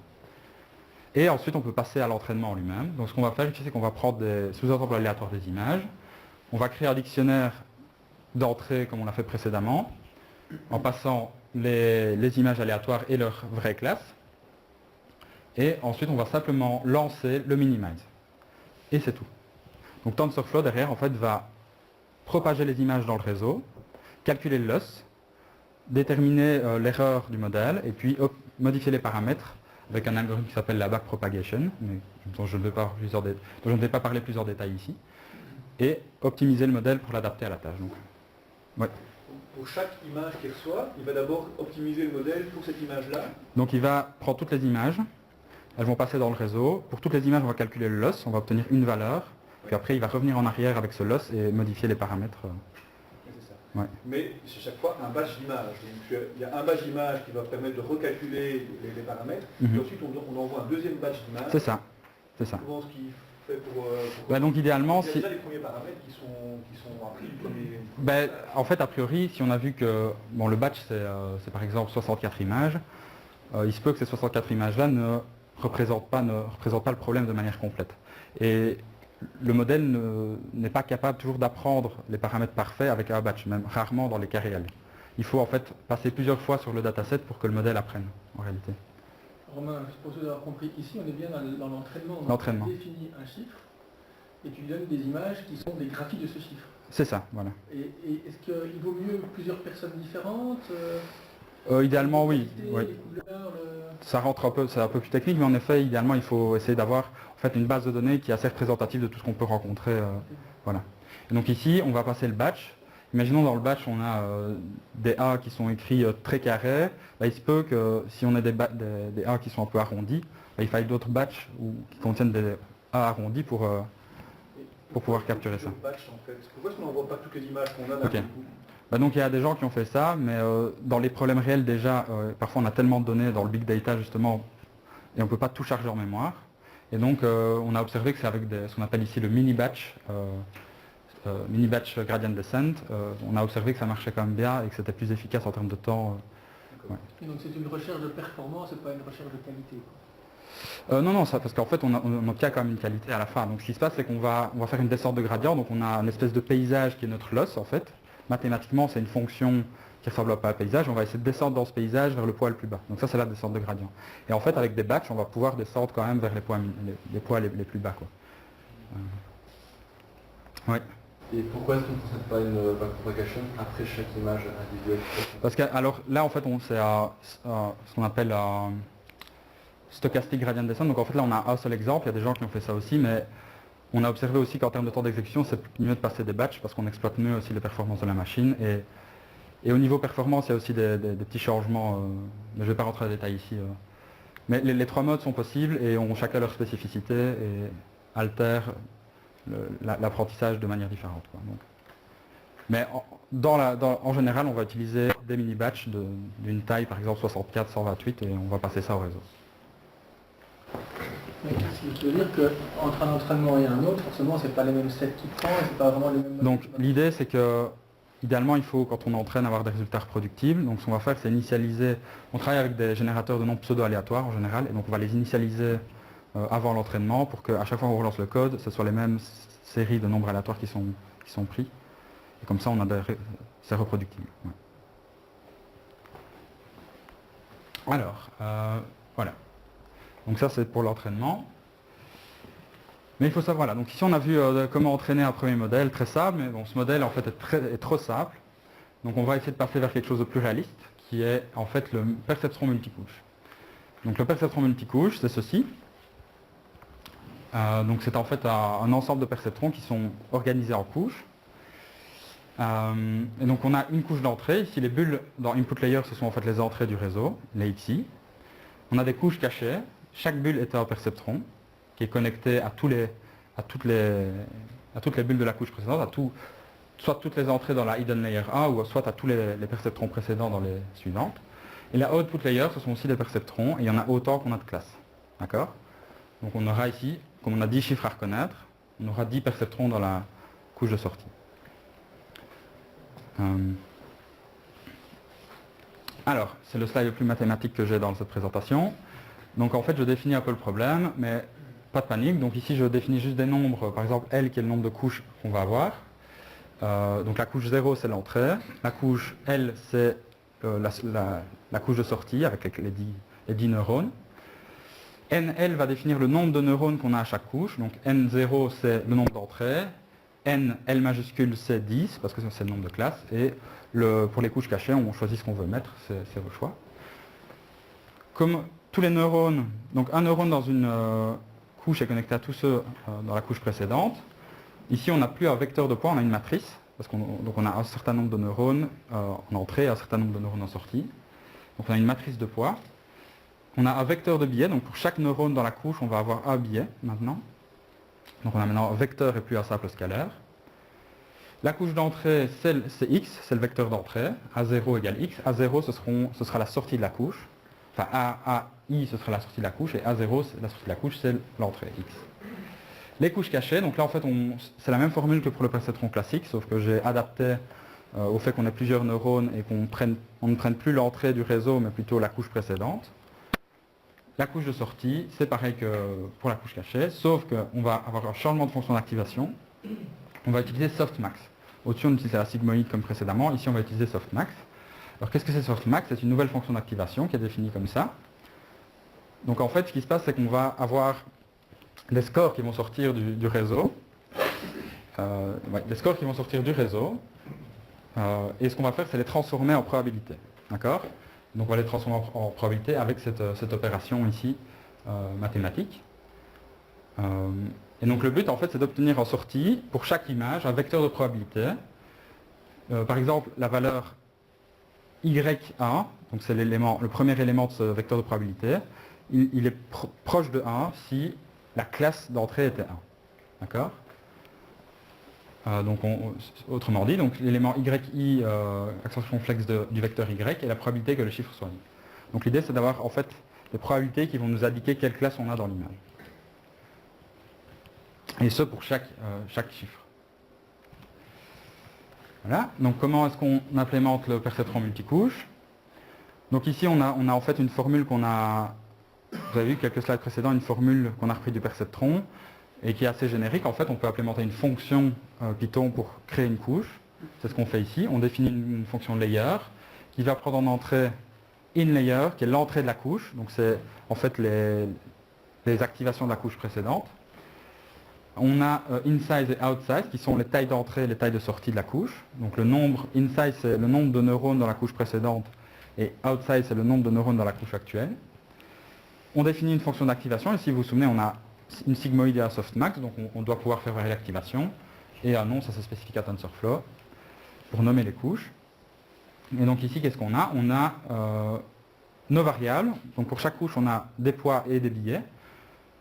Et ensuite, on peut passer à l'entraînement en lui-même. Donc ce qu'on va faire ici, c'est qu'on va prendre des sous-ensembles aléatoires des images. On va créer un dictionnaire d'entrée comme on l'a fait précédemment, en passant les images aléatoires et leur vraie classe. Et ensuite, on va simplement lancer le minimize. Et c'est tout. Donc TensorFlow, derrière, en fait, va propager les images dans le réseau, calculer le loss, déterminer l'erreur du modèle, et puis modifier les paramètres avec un algorithme qui s'appelle la backpropagation, mais dont je ne vais pas parler plus en détail ici, et optimiser le modèle pour l'adapter à la tâche. Donc, ouais. Pour chaque image qu'il reçoit, il va d'abord optimiser le modèle pour cette image-là. Donc il va prendre toutes les images, elles vont passer dans le réseau. Pour toutes les images, on va calculer le loss, on va obtenir une valeur, puis après il va revenir en arrière avec ce loss et modifier les paramètres. C'est ça. Ouais. Mais c'est chaque fois un batch d'images. Donc il y a un batch d'images qui va permettre de recalculer les paramètres, et ensuite on envoie un deuxième batch d'images. C'est ça. C'est ça. Comment ce qu'il fait pour donc idéalement, il y a déjà les premiers paramètres qui sont appris du premier. En fait, a priori, si on a vu que le batch c'est par exemple 64 images, il se peut que ces 64 images-là ne représentent pas le problème de manière complète. Et le modèle n'est pas capable toujours d'apprendre les paramètres parfaits avec un batch, même rarement dans les cas réels. Il faut en fait passer plusieurs fois sur le dataset pour que le modèle apprenne, en réalité. Romain, pour ceux qui ont compris, ici on est bien dans l'entraînement. L'entraînement. Tu définis un chiffre et tu lui donnes des images qui sont des graphiques de ce chiffre. C'est ça, voilà. Et est-ce qu'il vaut mieux plusieurs personnes différentes Idéalement, oui. Les couleurs, Ça rentre un peu, c'est un peu plus technique, mais en effet, idéalement, il faut essayer d'avoir en fait une base de données qui est assez représentative de tout ce qu'on peut rencontrer. Voilà. Et donc ici, on va passer le batch. Imaginons dans le batch, on a des A qui sont écrits très carrés. Il se peut que si on a des A qui sont un peu arrondis, il faille d'autres batchs qui contiennent des A arrondis pour pouvoir capturer ça. Batch, en fait. Pourquoi est-ce qu'on n'envoie pas toutes les images qu'on a d'un Ok. coup? Donc il y a des gens qui ont fait ça, mais dans les problèmes réels déjà, parfois on a tellement de données dans le big data justement, et on ne peut pas tout charger en mémoire. Et donc on a observé que c'est avec ce qu'on appelle ici le mini-batch gradient descent, on a observé que ça marchait quand même bien et que c'était plus efficace en termes de temps. Ouais. Et donc c'est une recherche de performance et pas une recherche de qualité, quoi. Non, parce qu'en fait on obtient quand même une qualité à la fin. Donc ce qui se passe c'est qu'on va faire une descente de gradient, donc on a une espèce de paysage qui est notre loss en fait. Mathématiquement, c'est une fonction qui ressemble à un paysage. On va essayer de descendre dans ce paysage vers le point le plus bas. Donc ça, c'est la descente de gradient. Et en fait, avec des batchs, on va pouvoir descendre quand même vers les points les plus bas, quoi. Ouais. Et pourquoi est-ce qu'on ne procède pas une backpropagation après chaque image individuelle? Parce que alors là, en fait, c'est ce qu'on appelle stochastic gradient descent. Donc en fait, là, on a un seul exemple. Il y a des gens qui ont fait ça aussi, mais on a observé aussi qu'en termes de temps d'exécution, c'est mieux de passer des batchs parce qu'on exploite mieux aussi les performances de la machine. Et au niveau performance, il y a aussi des petits changements, mais je ne vais pas rentrer dans les détails ici. Mais les trois modes sont possibles et ont chacun leur spécificité et altèrent l'apprentissage de manière différente, quoi. Donc, mais en général, on va utiliser des mini-batchs d'une taille, par exemple 64, 128, et on va passer ça au réseau. Mais ce qui veut dire qu'entre un entraînement et un autre, forcément, c'est pas les mêmes sets qui prend, et c'est pas vraiment les mêmes. Donc l'idée, c'est que idéalement, il faut, quand on entraîne, avoir des résultats reproductibles. Donc ce qu'on va faire, c'est initialiser. On travaille avec des générateurs de nombres pseudo-aléatoires en général, et donc on va les initialiser avant l'entraînement pour qu'à chaque fois qu'on relance le code, ce soit les mêmes séries de nombres aléatoires qui sont pris. Et comme ça, c'est reproductible. Ouais. Alors, voilà. Donc ça, c'est pour l'entraînement. Mais il faut savoir, voilà, donc ici on a vu comment entraîner un premier modèle très simple, mais bon, ce modèle en fait est trop simple. Donc on va essayer de passer vers quelque chose de plus réaliste, qui est en fait le perceptron multicouche. Donc le perceptron multicouche, c'est ceci. Donc c'est en fait un ensemble de perceptrons qui sont organisés en couches. Et donc on a une couche d'entrée. Ici les bulles dans Input Layer, ce sont en fait les entrées du réseau, les XI. On a des couches cachées. Chaque bulle est un perceptron qui est connecté à toutes les bulles de la couche précédente, soit toutes les entrées dans la Hidden Layer A, ou soit à tous les perceptrons précédents dans les suivantes. Et la Output Layer, ce sont aussi des perceptrons, et il y en a autant qu'on a de classes. D'accord? Donc on aura ici, comme on a 10 chiffres à reconnaître, on aura 10 perceptrons dans la couche de sortie. Alors, c'est le slide le plus mathématique que j'ai dans cette présentation. Donc en fait, je définis un peu le problème, mais pas de panique. Donc ici, je définis juste des nombres, par exemple L qui est le nombre de couches qu'on va avoir. Donc la couche 0, c'est l'entrée. La couche L, c'est la couche de sortie avec les 10 neurones. NL va définir le nombre de neurones qu'on a à chaque couche. Donc N0, c'est le nombre d'entrées. N, L majuscule, c'est 10, parce que c'est le nombre de classes. Et pour les couches cachées, on choisit ce qu'on veut mettre, c'est vos choix. Comme tous les neurones, donc un neurone dans une couche est connecté à tous ceux dans la couche précédente. Ici, on n'a plus un vecteur de poids, on a une matrice, parce qu'on a un certain nombre de neurones en entrée et un certain nombre de neurones en sortie. Donc on a une matrice de poids. On a un vecteur de biais, donc pour chaque neurone dans la couche, on va avoir un biais maintenant. Donc on a maintenant un vecteur et plus un simple scalaire. La couche d'entrée, c'est x, c'est le vecteur d'entrée. A0 égale x. A0, ce sera la sortie de la couche. Enfin, AI, ce sera la sortie de la couche, et A0, la sortie de la couche, c'est l'entrée x. Les couches cachées, donc là en fait, c'est la même formule que pour le perceptron classique, sauf que j'ai adapté au fait qu'on ait plusieurs neurones et qu'on ne prenne plus l'entrée du réseau, mais plutôt la couche précédente. La couche de sortie, c'est pareil que pour la couche cachée, sauf qu'on va avoir un changement de fonction d'activation. On va utiliser softmax. Au-dessus, on utilisait la sigmoïde comme précédemment. Ici, on va utiliser softmax. Alors, qu'est-ce que c'est softmax? C'est une nouvelle fonction d'activation qui est définie comme ça. Donc, en fait, ce qui se passe, c'est qu'on va avoir les scores qui vont sortir du réseau. Les scores qui vont sortir du réseau. Et ce qu'on va faire, c'est les transformer en probabilité. D'accord? Donc on va les transformer en probabilité avec cette opération ici mathématique. Et donc le but en fait c'est d'obtenir en sortie pour chaque image un vecteur de probabilité. Par exemple la valeur YA, donc c'est le premier élément de ce vecteur de probabilité, il est proche de 1 si la classe d'entrée était 1. D'accord? Donc autrement dit, donc l'élément YI, accent circonflexe du vecteur Y, et la probabilité que le chiffre soit libre. Donc l'idée c'est d'avoir en fait des probabilités qui vont nous indiquer quelle classe on a dans l'image. Et ce pour chaque chiffre. Voilà, donc comment est-ce qu'on implémente le perceptron multicouche? Donc ici on a en fait une formule qu'on a, vous avez vu quelques slides précédents, une formule qu'on a repris du perceptron, et qui est assez générique. En fait, on peut implémenter une fonction Python pour créer une couche. C'est ce qu'on fait ici. On définit une fonction layer qui va prendre en entrée inLayer, qui est l'entrée de la couche. Donc c'est en fait les activations de la couche précédente. On a insize et outsize qui sont les tailles d'entrée et les tailles de sortie de la couche. Donc le nombre insize c'est le nombre de neurones dans la couche précédente et outsize c'est le nombre de neurones dans la couche actuelle. On définit une fonction d'activation et si vous vous souvenez, on a une sigmoïde et un softmax, donc on doit pouvoir faire varier l'activation. Et un nom, ça c'est spécifique à TensorFlow, pour nommer les couches. Et donc ici, qu'est-ce qu'on a? On a nos variables. Donc pour chaque couche, on a des poids et des billets.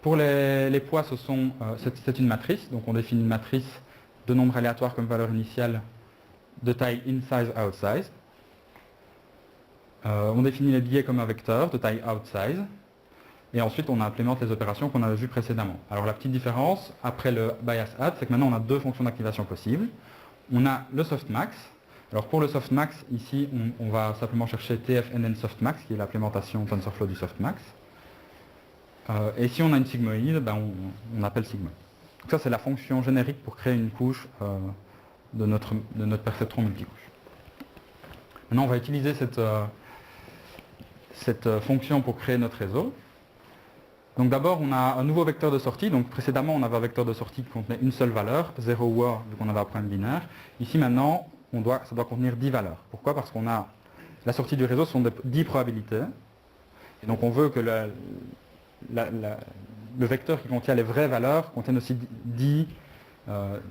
Pour les poids, c'est une matrice. Donc on définit une matrice de nombres aléatoires comme valeur initiale de taille insize, outsize. On définit les billets comme un vecteur de taille outsize. Et ensuite, on implémente les opérations qu'on avait vues précédemment. Alors la petite différence, après le bias add, c'est que maintenant on a deux fonctions d'activation possibles. On a le softmax. Alors pour le softmax, ici, on va simplement chercher tfnn softmax, qui est l'implémentation TensorFlow du softmax. Et si on a une sigmoïde, on appelle sigmoïde. Donc ça, c'est la fonction générique pour créer une couche de notre perceptron multicouche. Maintenant, on va utiliser cette fonction pour créer notre réseau. Donc d'abord, on a un nouveau vecteur de sortie. Donc précédemment, on avait un vecteur de sortie qui contenait une seule valeur, 0 ou A, vu qu'on avait un problème binaire. Ici maintenant, ça doit contenir 10 valeurs. Pourquoi? Parce qu'on a la sortie du réseau, ce sont 10 probabilités. Et donc on veut que le vecteur qui contient les vraies valeurs contienne aussi 10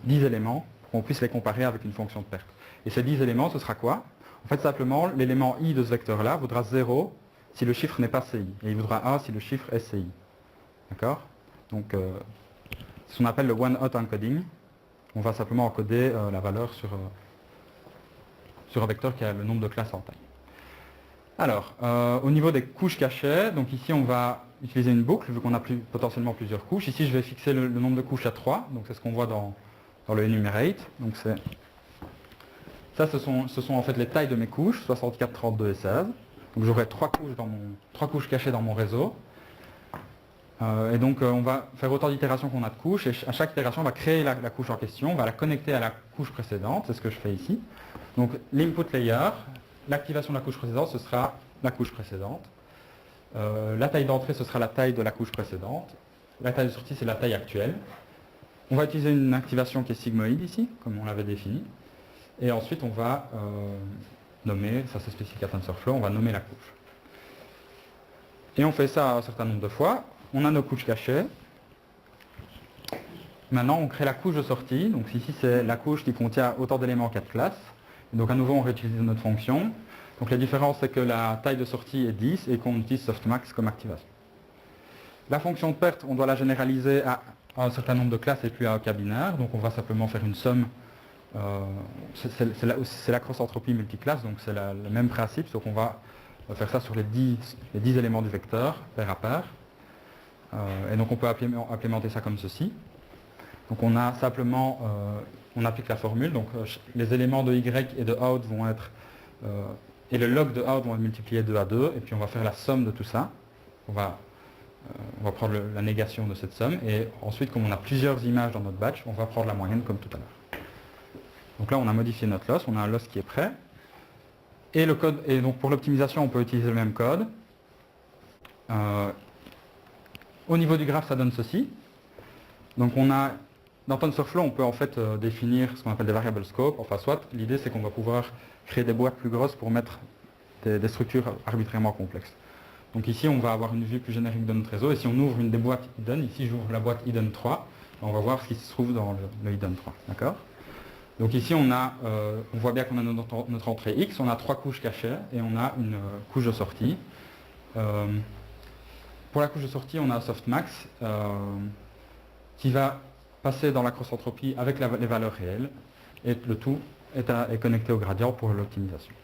éléments pour qu'on puisse les comparer avec une fonction de perte. Et ces 10 éléments, ce sera quoi? En fait, simplement, l'élément i de ce vecteur-là vaudra 0 si le chiffre n'est pas ci. Et il vaudra a si le chiffre est ci. D'accord? Donc, c'est ce qu'on appelle le one-hot encoding. On va simplement encoder la valeur sur un vecteur qui a le nombre de classes en taille. Alors, au niveau des couches cachées, donc ici on va utiliser une boucle, vu qu'on a potentiellement plusieurs couches. Ici je vais fixer le nombre de couches à 3, donc c'est ce qu'on voit dans le enumerate. Donc ça, ce sont en fait les tailles de mes couches, 64, 32 et 16. Donc j'aurai 3 couches cachées dans mon réseau. Et donc on va faire autant d'itérations qu'on a de couches, et à chaque itération on va créer la couche en question, on va la connecter à la couche précédente, c'est ce que je fais ici. Donc l'input layer, l'activation de la couche précédente, ce sera la couche précédente. La taille d'entrée, ce sera la taille de la couche précédente. La taille de sortie, c'est la taille actuelle. On va utiliser une activation qui est sigmoïde ici, comme on l'avait défini. Et ensuite, on va nommer, ça c'est spécifique à TensorFlow, on va nommer la couche. Et on fait ça un certain nombre de fois. On a nos couches cachées. Maintenant, on crée la couche de sortie. Donc ici, c'est la couche qui contient autant d'éléments qu'il y a de classes. Et donc à nouveau, on réutilise notre fonction. Donc la différence, c'est que la taille de sortie est 10 et qu'on utilise softmax comme activation. La fonction de perte, on doit la généraliser à un certain nombre de classes et plus à un cas binaire. Donc on va simplement faire une somme. C'est la cross-entropie multiclasse, donc c'est le même principe, sauf qu'on va faire ça sur les 10 éléments du vecteur, paire à paire. Et donc on peut implémenter ça comme ceci. Donc on a simplement, on applique la formule, donc les éléments de y et de out vont être, et le log de out vont être multipliés 2 à 2, et puis on va faire la somme de tout ça. On va prendre la négation de cette somme, et ensuite, comme on a plusieurs images dans notre batch, on va prendre la moyenne comme tout à l'heure. Donc là, on a modifié notre loss, on a un loss qui est prêt. Et le code, et donc pour l'optimisation, on peut utiliser le même code. Au niveau du graphe, ça donne ceci. Donc on a, dans TensorFlow, on peut en fait définir ce qu'on appelle des variables scope. Enfin, soit, l'idée c'est qu'on va pouvoir créer des boîtes plus grosses pour mettre des structures arbitrairement complexes. Donc ici, on va avoir une vue plus générique de notre réseau. Et si on ouvre une des boîtes hidden, ici j'ouvre la boîte hidden 3, on va voir ce qui se trouve dans le hidden 3. D'accord? Donc ici, on voit bien qu'on a notre entrée X, on a 3 couches cachées et on a une couche de sortie. Pour la couche de sortie, on a un softmax qui va passer dans la cross-entropie avec les valeurs réelles, et le tout est connecté au gradient pour l'optimisation.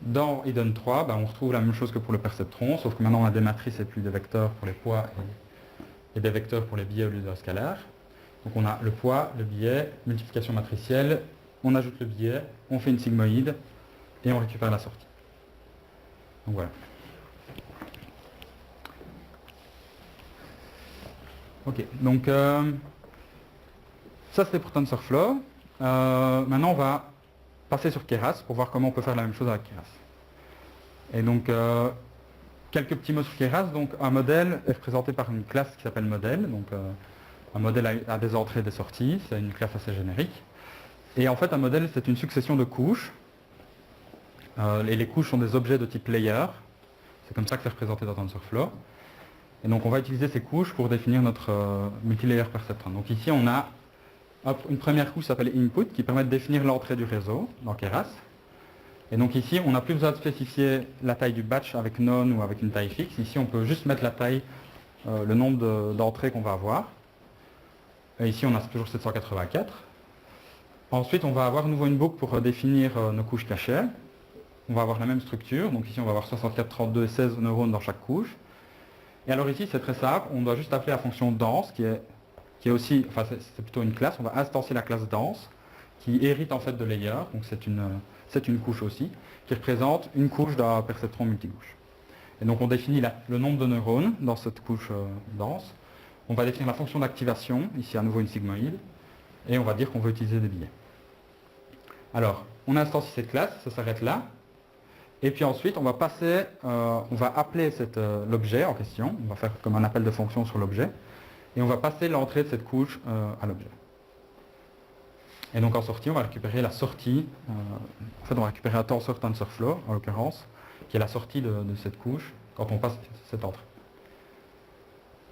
Dans hidden 3, on retrouve la même chose que pour le perceptron, sauf que maintenant on a des matrices et plus des vecteurs pour les poids et des vecteurs pour les billets au lieu de scalaire. Donc on a le poids, le billet, multiplication matricielle, on ajoute le billet, on fait une sigmoïde et on récupère la sortie. Donc voilà. Ok, donc ça c'était pour TensorFlow. Maintenant on va passer sur Keras pour voir comment on peut faire la même chose avec Keras. Et donc quelques petits mots sur Keras. Donc un modèle est représenté par une classe qui s'appelle modèle. Donc un modèle a des entrées et des sorties, c'est une classe assez générique. Et en fait un modèle c'est une succession de couches. Et les couches sont des objets de type layer. C'est comme ça que c'est représenté dans TensorFlow. Et donc on va utiliser ces couches pour définir notre multilayer perceptron. Donc ici on a une première couche qui s'appelle input qui permet de définir l'entrée du réseau dans Keras. Et donc ici on n'a plus besoin de spécifier la taille du batch avec none ou avec une taille fixe. Ici on peut juste mettre la taille, le nombre d'entrées qu'on va avoir. Et ici on a toujours 784. Ensuite on va avoir de nouveau une boucle pour définir nos couches cachées. On va avoir la même structure. Donc ici on va avoir 64, 32 et 16 neurones dans chaque couche. Et alors ici c'est très simple, on doit juste appeler la fonction dense qui est aussi, enfin c'est plutôt une classe, on va instancier la classe dense qui hérite en fait de layer, donc c'est une couche aussi, qui représente une couche d'un perceptron multicouche. Et donc on définit le nombre de neurones dans cette couche dense, on va définir la fonction d'activation, ici à nouveau une sigmoïde, et on va dire qu'on veut utiliser des billets. Alors, on instancie cette classe, ça s'arrête là, Et puis ensuite, on va passer, on va appeler l'objet en question, on va faire comme un appel de fonction sur l'objet, et on va passer l'entrée de cette couche à l'objet. Et donc en sortie, on va récupérer la sortie, en fait on va récupérer un TensorFlow, en l'occurrence, qui est la sortie de cette couche, quand on passe cette entrée.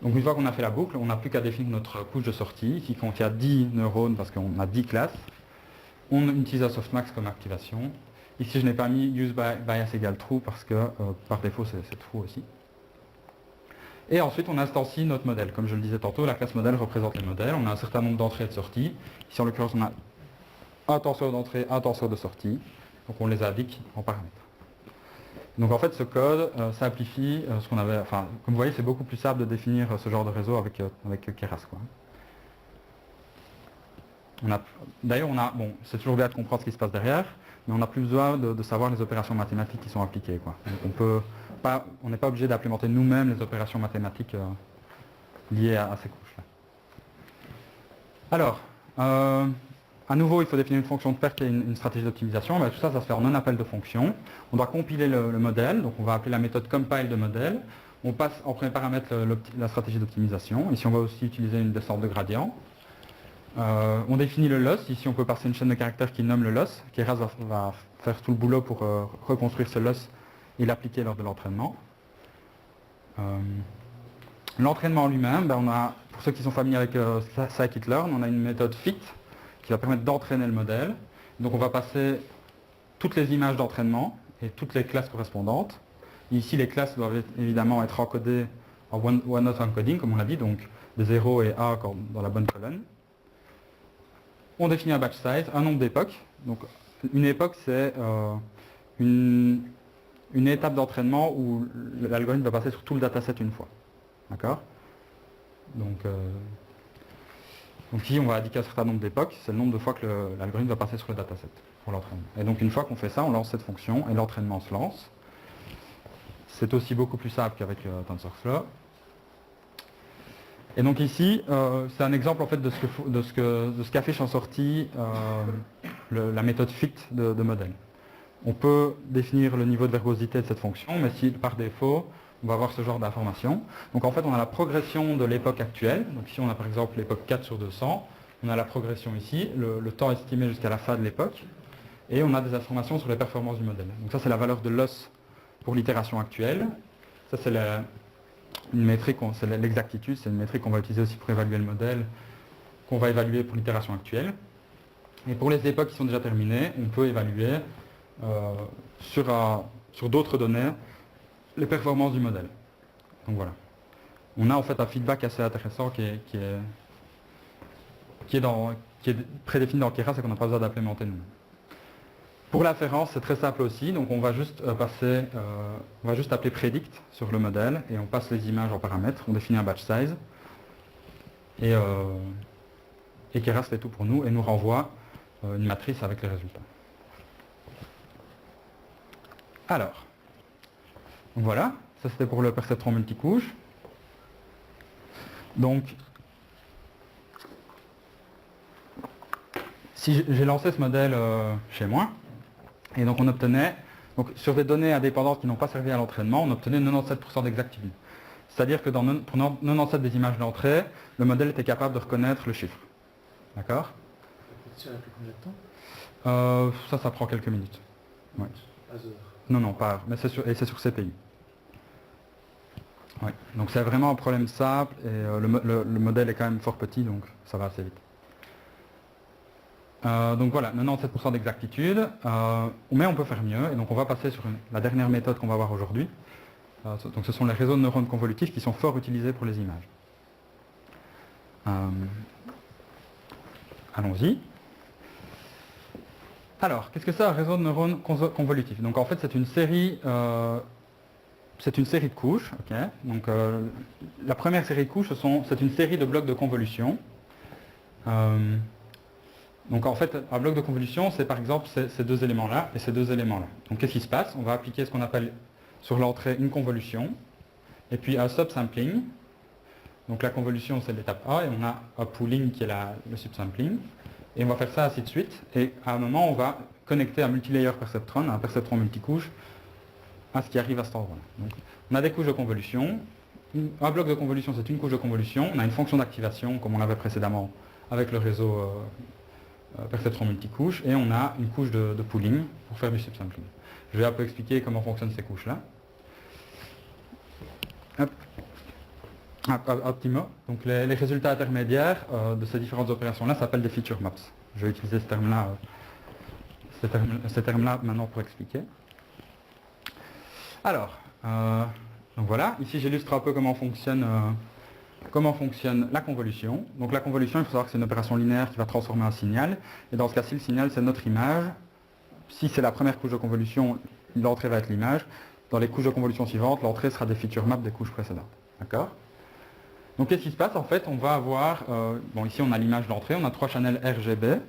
Donc une fois qu'on a fait la boucle, on n'a plus qu'à définir notre couche de sortie, qui contient 10 neurones, parce qu'on a 10 classes. On utilise un softmax comme activation. Ici, je n'ai pas mis useBias égale true, parce que par défaut, c'est true aussi. Et ensuite, on instancie notre modèle. Comme je le disais tantôt, la classe modèle représente les modèles. On a un certain nombre d'entrées et de sorties. Ici, en l'occurrence, on a un tenseur d'entrée, un tenseur de sortie. Donc on les indique en paramètres. Donc en fait, ce code simplifie ce qu'on avait... Enfin, comme vous voyez, c'est beaucoup plus simple de définir ce genre de réseau avec Keras, quoi. D'ailleurs, bon, c'est toujours bien de comprendre ce qui se passe derrière, mais on n'a plus besoin de savoir les opérations mathématiques qui sont appliquées, quoi. Donc on n'est pas obligé d'implémenter nous-mêmes les opérations mathématiques liées à ces couches-là. Alors, à nouveau, il faut définir une fonction de perte et une stratégie d'optimisation. Tout ça, ça se fait en un appel de fonction. On doit compiler le modèle, donc on va appeler la méthode compile de modèle. On passe en premier paramètre la stratégie d'optimisation. Ici, on va aussi utiliser une descente de gradient. On définit le loss. Ici, on peut passer une chaîne de caractères qui nomme le loss. Keras va faire tout le boulot pour reconstruire ce loss et l'appliquer lors de l'entraînement. L'entraînement lui-même, pour ceux qui sont familiers avec scikit-learn, on a une méthode fit qui va permettre d'entraîner le modèle. Donc on va passer toutes les images d'entraînement et toutes les classes correspondantes. Et ici, les classes doivent évidemment être encodées en one-hot encoding, comme on l'a dit, donc des 0 et A dans la bonne colonne. On définit un batch size, un nombre d'époques. Donc une époque, c'est une étape d'entraînement où l'algorithme va passer sur tout le dataset une fois. D'accord ? Donc ici, on va indiquer un certain nombre d'époques, c'est le nombre de fois que l'algorithme va passer sur le dataset pour l'entraînement. Et donc une fois qu'on fait ça, on lance cette fonction et l'entraînement se lance. C'est aussi beaucoup plus simple qu'avec TensorFlow. Et donc ici, c'est un exemple en fait de ce qu'affiche en sortie la méthode fit de modèle. On peut définir le niveau de verbosité de cette fonction, mais si par défaut, on va avoir ce genre d'informations. Donc en fait, on a la progression de l'époque actuelle. Donc ici, on a par exemple l'époque 4 sur 200. On a la progression ici, le temps estimé jusqu'à la fin de l'époque. Et on a des informations sur les performances du modèle. Donc ça, c'est la valeur de loss pour l'itération actuelle. Ça, c'est une métrique, c'est l'exactitude. C'est une métrique qu'on va utiliser aussi pour évaluer le modèle, qu'on va évaluer pour l'itération actuelle. Et pour les époques qui sont déjà terminées, on peut évaluer sur d'autres données les performances du modèle. Donc voilà. On a en fait un feedback assez intéressant qui est prédéfini dans Keras et qu'on n'a pas besoin d'implémenter nous-mêmes. Pour l'inférence, c'est très simple aussi. Donc on va juste appeler predict sur le modèle et on passe les images en paramètres. On définit un batch size et Keras fait tout pour nous et nous renvoie une matrice avec les résultats. Alors, voilà, ça c'était pour le perceptron multicouche. Donc, si j'ai lancé ce modèle chez moi, et donc on obtenait, donc sur des données indépendantes qui n'ont pas servi à l'entraînement, on obtenait 97% d'exactitude. C'est-à-dire que pour 97 des images d'entrée, le modèle était capable de reconnaître le chiffre. D'accord ? Ça a pris combien de temps ? Ça prend quelques minutes. Ouais. Non, pas heure, mais c'est sur CPU. Ouais. Donc c'est vraiment un problème simple et le modèle est quand même fort petit, donc ça va assez vite. Donc voilà, 97% d'exactitude, mais on peut faire mieux, et donc on va passer sur la dernière méthode qu'on va voir aujourd'hui. Donc ce sont les réseaux de neurones convolutifs qui sont fort utilisés pour les images. Allons-y. Alors, qu'est-ce que c'est un réseau de neurones convolutifs? Donc en fait, c'est une série de couches. Okay. Donc la première série de couches, c'est une série de blocs de convolution. Donc en fait, un bloc de convolution, c'est par exemple ces deux éléments-là et ces deux éléments-là. Donc qu'est-ce qui se passe? On va appliquer ce qu'on appelle sur l'entrée une convolution, et puis un subsampling. Donc la convolution, c'est l'étape A, et on a un pooling qui est le subsampling. Et on va faire ça ainsi de suite. Et à un moment, on va connecter un multilayer perceptron, un perceptron multicouche, à ce qui arrive à cet endroit-là. Donc, on a des couches de convolution. Un bloc de convolution, c'est une couche de convolution. On a une fonction d'activation, comme on l'avait précédemment avec le réseau perceptron multicouche, et on a une couche de pooling pour faire du subsampling. Je vais un peu expliquer comment fonctionnent ces couches-là. Un petit mot. Donc les résultats intermédiaires de ces différentes opérations-là s'appellent des feature maps. Je vais utiliser ces termes-là maintenant pour expliquer. Alors, donc voilà, ici j'illustre un peu comment fonctionne la convolution. Donc la convolution, il faut savoir que c'est une opération linéaire qui va transformer un signal. Et dans ce cas-ci, le signal, c'est notre image. Si c'est la première couche de convolution, l'entrée va être l'image. Dans les couches de convolution suivantes, l'entrée sera des feature maps des couches précédentes. D'accord? Donc qu'est-ce qui se passe? En fait, on va avoir, bon ici on a l'image d'entrée, on a 3 channels RGB.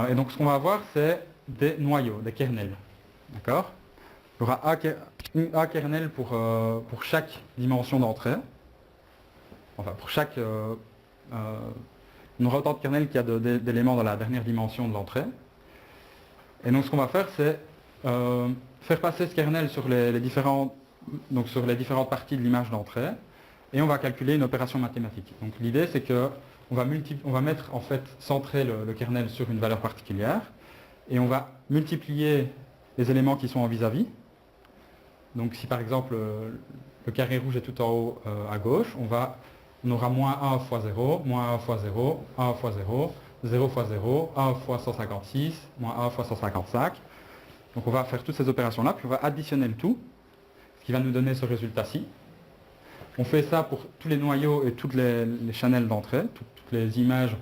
Et donc ce qu'on va avoir, c'est des noyaux, des kernels. D'accord? Il y aura un kernel pour chaque dimension d'entrée. Enfin, pour chaque... on aura autant de kernels qu'il y a d'éléments dans la dernière dimension de l'entrée. Et donc ce qu'on va faire, c'est faire passer ce kernel sur les différentes parties de l'image d'entrée, et on va calculer une opération mathématique. Donc l'idée, c'est que on va mettre en fait centrer le kernel sur une valeur particulière, et on va multiplier les éléments qui sont en vis-à-vis. Donc si par exemple le carré rouge est tout en haut à gauche, on aura moins 1 fois 0, moins 1 fois 0, 1 fois 0, 0 fois 0, 1 fois 156, moins 1 fois 155. Donc on va faire toutes ces opérations-là, puis on va additionner le tout, ce qui va nous donner ce résultat-ci. On fait ça pour tous les noyaux et toutes les channels d'entrée, toutes les images,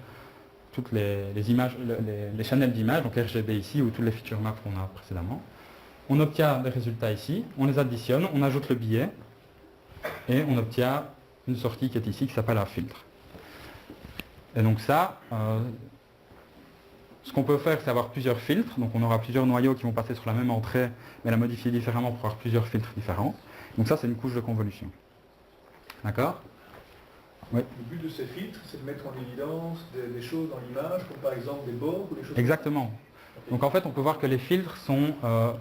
les channels d'images, donc RGB ici, ou toutes les feature maps qu'on a précédemment. On obtient des résultats ici, on les additionne, on ajoute le billet, et on obtient une sortie qui est ici, qui s'appelle un filtre. Et donc ça, ce qu'on peut faire, c'est avoir plusieurs filtres. Donc on aura plusieurs noyaux qui vont passer sur la même entrée, mais la modifier différemment pour avoir plusieurs filtres différents. Donc ça, c'est une couche de convolution. D'accord? Oui. Le but de ces filtres, c'est de mettre en évidence des choses dans l'image, comme par exemple des bords ou des choses. Exactement. Donc en fait, on peut voir que les filtres sont...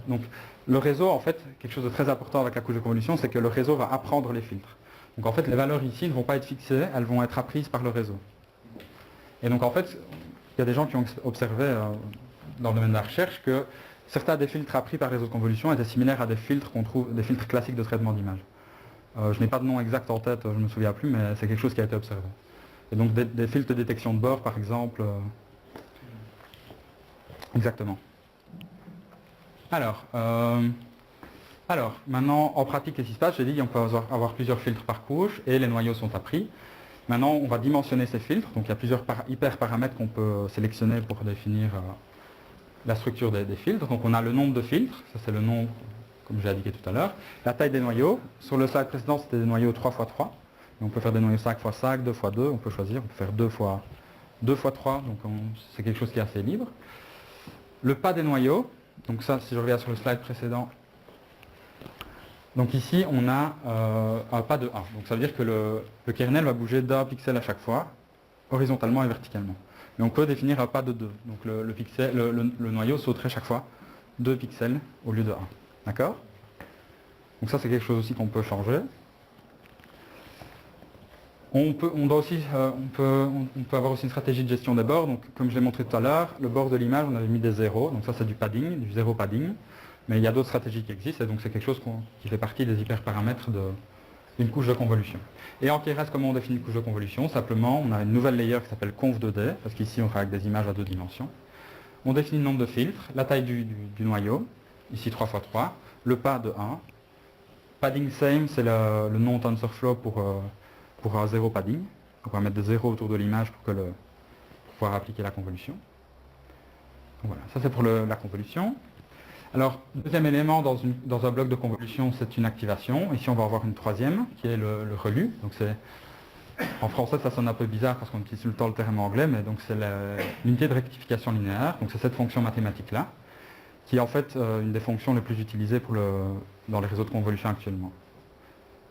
donc le réseau, en fait, quelque chose de très important avec la couche de convolution, c'est que le réseau va apprendre les filtres. Donc en fait, les valeurs ici ne vont pas être fixées, elles vont être apprises par le réseau. Et donc en fait, il y a des gens qui ont observé dans le domaine de la recherche que certains des filtres appris par le réseau de convolution étaient similaires à des filtres qu'on trouve, des filtres classiques de traitement d'image. Je n'ai pas de nom exact en tête, je ne me souviens plus, mais c'est quelque chose qui a été observé. Et donc des filtres de détection de bord, par exemple. Exactement. Alors, maintenant, en pratique, qu'est-ce qui se passe? J'ai dit qu'on peut avoir plusieurs filtres par couche et les noyaux sont appris. Maintenant, on va dimensionner ces filtres. Donc, il y a plusieurs hyperparamètres qu'on peut sélectionner pour définir la structure des filtres. Donc, on a le nombre de filtres. Ça, c'est le nom, comme j'ai indiqué tout à l'heure. La taille des noyaux. Sur le slide précédent, c'était des noyaux 3x3. Et on peut faire des noyaux 5x5, 2x2. On peut choisir. On peut faire 2x3. Donc, c'est quelque chose qui est assez libre. Le pas des noyaux. Donc ça, si je reviens sur le slide précédent, donc ici on a un pas de 1. Donc ça veut dire que le kernel va bouger d'un pixel à chaque fois, horizontalement et verticalement. Mais on peut définir un pas de 2. Donc le noyau sauterait chaque fois 2 pixels au lieu de 1. D'accord? Donc ça c'est quelque chose aussi qu'on peut changer. On peut avoir aussi une stratégie de gestion des bords. Donc, comme je l'ai montré tout à l'heure, le bord de l'image, on avait mis des zéros. Donc ça, c'est du padding, du zéro padding. Mais il y a d'autres stratégies qui existent. Et donc, c'est quelque chose qui fait partie des hyperparamètres d'une couche de convolution. Et en KRS, comment on définit une couche de convolution? Simplement, on a une nouvelle layer qui s'appelle conv2d, parce qu'ici, on travaille avec des images à 2 dimensions. On définit le nombre de filtres, la taille du noyau, ici 3x3, le pas de 1. Padding same, c'est le nom TensorFlow pour un zéro padding. On va mettre des zéros autour de l'image pour pouvoir appliquer la convolution. Donc voilà, ça c'est pour la convolution. Alors, deuxième élément dans un bloc de convolution, c'est une activation. Ici, on va avoir une troisième, qui est le relu. Donc en français, ça sonne un peu bizarre parce qu'on utilise tout le temps le terme anglais, mais donc c'est l'unité de rectification linéaire. Donc c'est cette fonction mathématique-là, qui est en fait une des fonctions les plus utilisées dans les réseaux de convolution actuellement.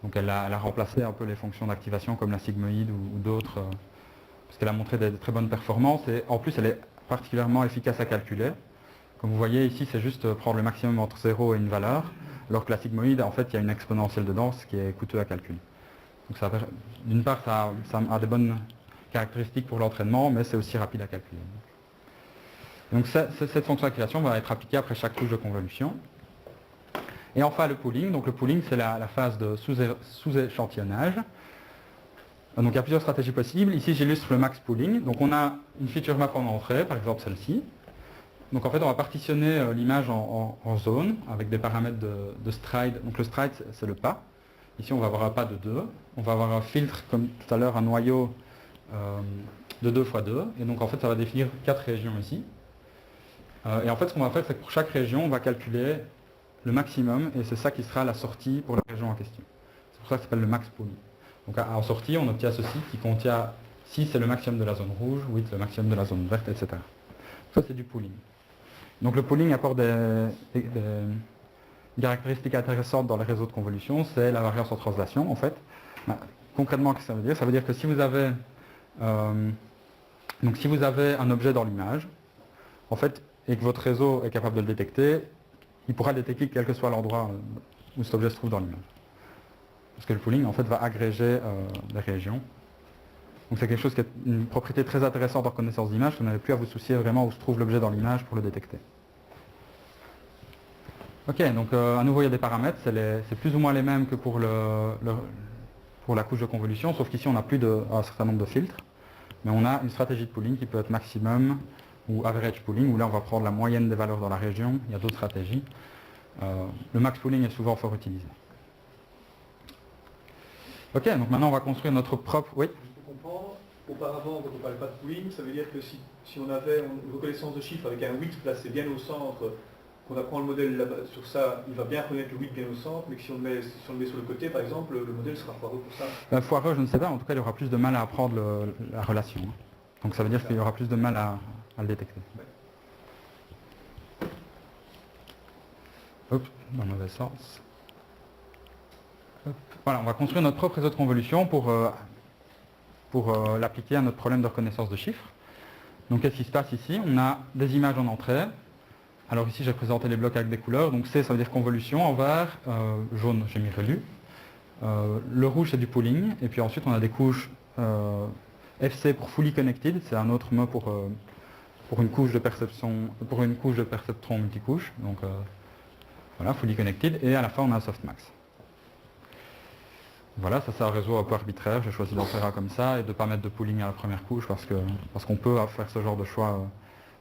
Donc elle a remplacé un peu les fonctions d'activation comme la sigmoïde ou d'autres, parce qu'elle a montré des très bonnes performances et en plus elle est particulièrement efficace à calculer. Comme vous voyez ici, c'est juste prendre le maximum entre 0 et une valeur, alors que la sigmoïde, en fait, il y a une exponentielle dedans, ce qui est coûteux à calculer. Donc d'une part, ça a des bonnes caractéristiques pour l'entraînement, mais c'est aussi rapide à calculer. Donc cette fonction d'activation va être appliquée après chaque couche de convolution. Et enfin le pooling. Donc le pooling, c'est la phase de sous-échantillonnage. Donc il y a plusieurs stratégies possibles. Ici, j'illustre le max pooling. Donc on a une feature map en entrée, par exemple celle-ci. Donc en fait, on va partitionner l'image en zones avec des paramètres de stride. Donc le stride, c'est le pas. Ici, on va avoir un pas de 2. On va avoir un filtre, comme tout à l'heure, un noyau de 2 x 2. Et donc en fait, ça va définir 4 régions ici. Et en fait, ce qu'on va faire, c'est que pour chaque région, on va calculer le maximum. Et c'est ça qui sera la sortie pour la région en question. C'est pour ça que ça s'appelle le max pooling. Donc en sortie, on obtient ceci qui contient 6, c'est le maximum de la zone rouge, 8, le maximum de la zone verte, etc. Ça, c'est du pooling. Donc le pooling apporte des caractéristiques intéressantes dans les réseaux de convolution, c'est la variance en translation en fait. Concrètement, qu'est-ce que ça veut dire? Ça veut dire que si vous avez un objet dans l'image, en fait, et que votre réseau est capable de le détecter, il pourra le détecter quel que soit l'endroit où cet objet se trouve dans l'image. Parce que le pooling en fait va agréger des régions. Donc c'est quelque chose qui est une propriété très intéressante en reconnaissance d'image, vous n'avez plus à vous soucier vraiment où se trouve l'objet dans l'image pour le détecter. Ok, donc à nouveau il y a des paramètres, c'est plus ou moins les mêmes que pour la couche de convolution, sauf qu'ici on n'a plus un certain nombre de filtres, mais on a une stratégie de pooling qui peut être maximum ou average pooling, où là on va prendre la moyenne des valeurs dans la région, il y a d'autres stratégies. Le max pooling est souvent fort utilisé. Ok, donc maintenant on va construire notre propre... Oui. Comprendre. Auparavant, quand on ne parlait pas de pooling, ça veut dire que si on avait une reconnaissance de chiffres avec un 8 placé bien au centre, qu'on apprend le modèle là sur ça, il va bien reconnaître le 8 bien au centre, mais que si on le met sur le côté, par exemple, le modèle sera foireux pour ça. Foireux, je ne sais pas, en tout cas il y aura plus de mal à apprendre la relation. Donc ça veut dire qu'il y aura plus de mal à le détecter. Hop, dans le mauvais sens. Hop. Voilà, on va construire notre propre réseau de convolution pour l'appliquer à notre problème de reconnaissance de chiffres. Donc qu'est-ce qui se passe ici? On a des images en entrée. Alors ici j'ai présenté les blocs avec des couleurs. Donc C ça veut dire convolution, en vert, jaune j'ai mis relu. Le rouge c'est du pooling. Et puis ensuite on a des couches FC pour fully connected, c'est un autre mot pour une couche de perception, pour une couche de perceptron multicouche. Donc voilà, fully connected. Et à la fin on a un softmax. Voilà, ça c'est un réseau un peu arbitraire, j'ai choisi d'en faire un comme ça et de ne pas mettre de pooling à la première couche parce qu'on peut faire ce genre de choix.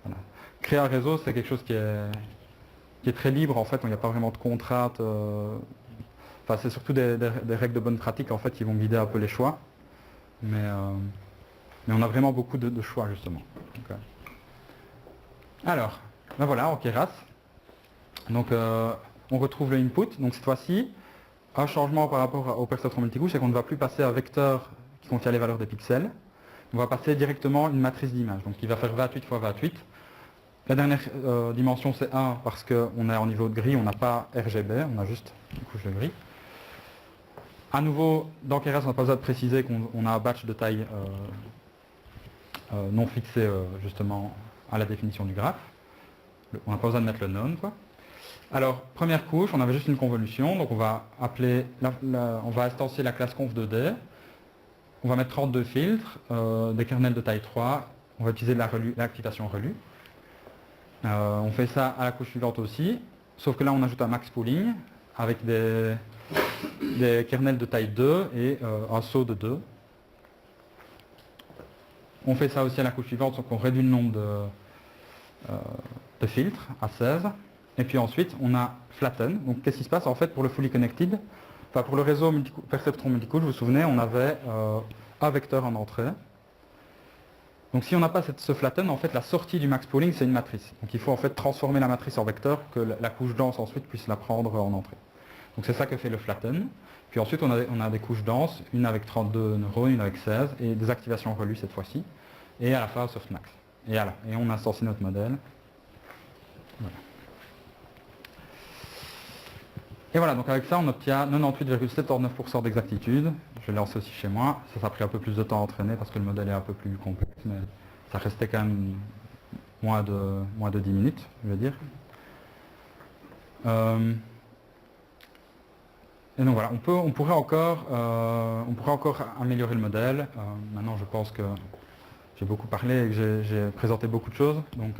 Voilà. Créer un réseau, c'est quelque chose qui est très libre en fait, il n'y a pas vraiment de contraintes. Enfin, c'est surtout des règles de bonne pratique en fait qui vont guider un peu les choix. Mais on a vraiment beaucoup de choix justement. Okay. Alors, ben voilà, en Keras. Donc on retrouve le input, donc cette fois-ci. Un changement par rapport au perceptron multicouche, c'est qu'on ne va plus passer un vecteur qui contient les valeurs des pixels. On va passer directement une matrice d'image, donc qui va faire 28 x 28. La dernière dimension c'est 1 parce qu'on est en niveau de gris, on n'a pas RGB, on a juste une couche de gris. À nouveau, dans Keras, on n'a pas besoin de préciser qu'on a un batch de taille non fixé justement à la définition du graphe. On n'a pas besoin de mettre le none, quoi. Alors, première couche, on avait juste une convolution, donc on va appeler, on va instancier la classe conf 2D, on va mettre 32 filtres, des kernels de taille 3, on va utiliser l'activation relue. On fait ça à la couche suivante aussi, sauf que là on ajoute un max pooling avec des kernels de taille 2 et un saut de 2. On fait ça aussi à la couche suivante, donc on réduit le nombre de filtres à 16. Et puis ensuite, on a flatten. Donc qu'est-ce qui se passe en fait pour le fully connected? Enfin, pour le réseau perceptron multicouche, vous vous souvenez, on avait un vecteur en entrée. Donc si on n'a pas ce flatten, en fait, la sortie du max pooling, c'est une matrice. Donc il faut en fait transformer la matrice en vecteur, que la couche dense ensuite puisse la prendre en entrée. Donc c'est ça que fait le flatten. Puis ensuite, on a des couches denses, une avec 32 neurones, une avec 16, et des activations relues cette fois-ci. Et à la fin, softmax. Et voilà. Et on associe notre modèle. Voilà. Et voilà, donc avec ça, on obtient 98,79% d'exactitude. Je l'ai lancé aussi chez moi. Ça a pris un peu plus de temps à entraîner parce que le modèle est un peu plus complexe, mais ça restait quand même moins de 10 minutes, je veux dire. Et donc voilà, on pourrait encore améliorer le modèle. Maintenant, je pense que j'ai beaucoup parlé et que j'ai présenté beaucoup de choses. Donc,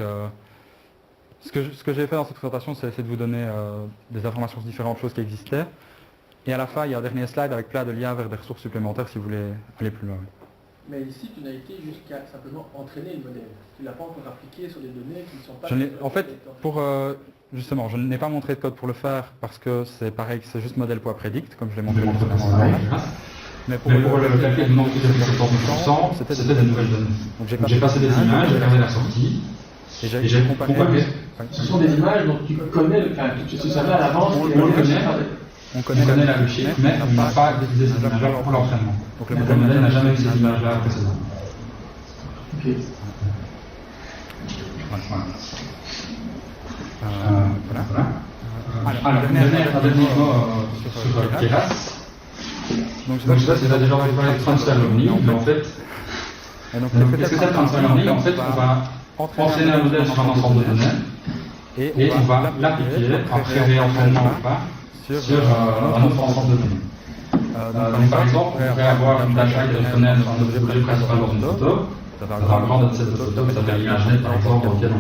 ce que j'ai fait dans cette présentation, c'est essayer de vous donner des informations sur différentes choses qui existaient. Et à la fin, il y a un dernier slide avec plein de liens vers des ressources supplémentaires si vous voulez aller plus loin. Mais ici, tu n'as été jusqu'à simplement entraîner le modèle. Tu ne l'as pas encore appliqué sur des données qui ne sont pas... En fait, justement, je n'ai pas montré de code pour le faire parce que c'est pareil, c'est juste modèle.predict, comme je l'ai montré précédemment. Mais pour le calcul de nombre de 70%, c'était des nouvelles données. Donc j'ai passé des images, j'ai regardé la sortie, et j'ai comparé. Ce sont des images dont tu connais, tu savais à l'avance. On connaît la logique, mais on n'a pas utilisé ces images-là pour l'entraînement. Donc le modèle n'a jamais vu ces images-là précédemment. Ok. Voilà. Alors, un dernier mot sur Keras. Donc je sais pas si vous avez déjà entendu parler de transfer learning, mais en fait, qu'est-ce que c'est le transfer learning? En fait, on va entraîner un modèle sur un ensemble de données et on va l'appliquer après réentraînement ou pas sur un autre ensemble de données. Donc par exemple, on pourrait avoir une data qui reconnaît un objet principal dans une photo, ça va avoir un grand dataset de photos, ça va l'imaginer par exemple dans lequel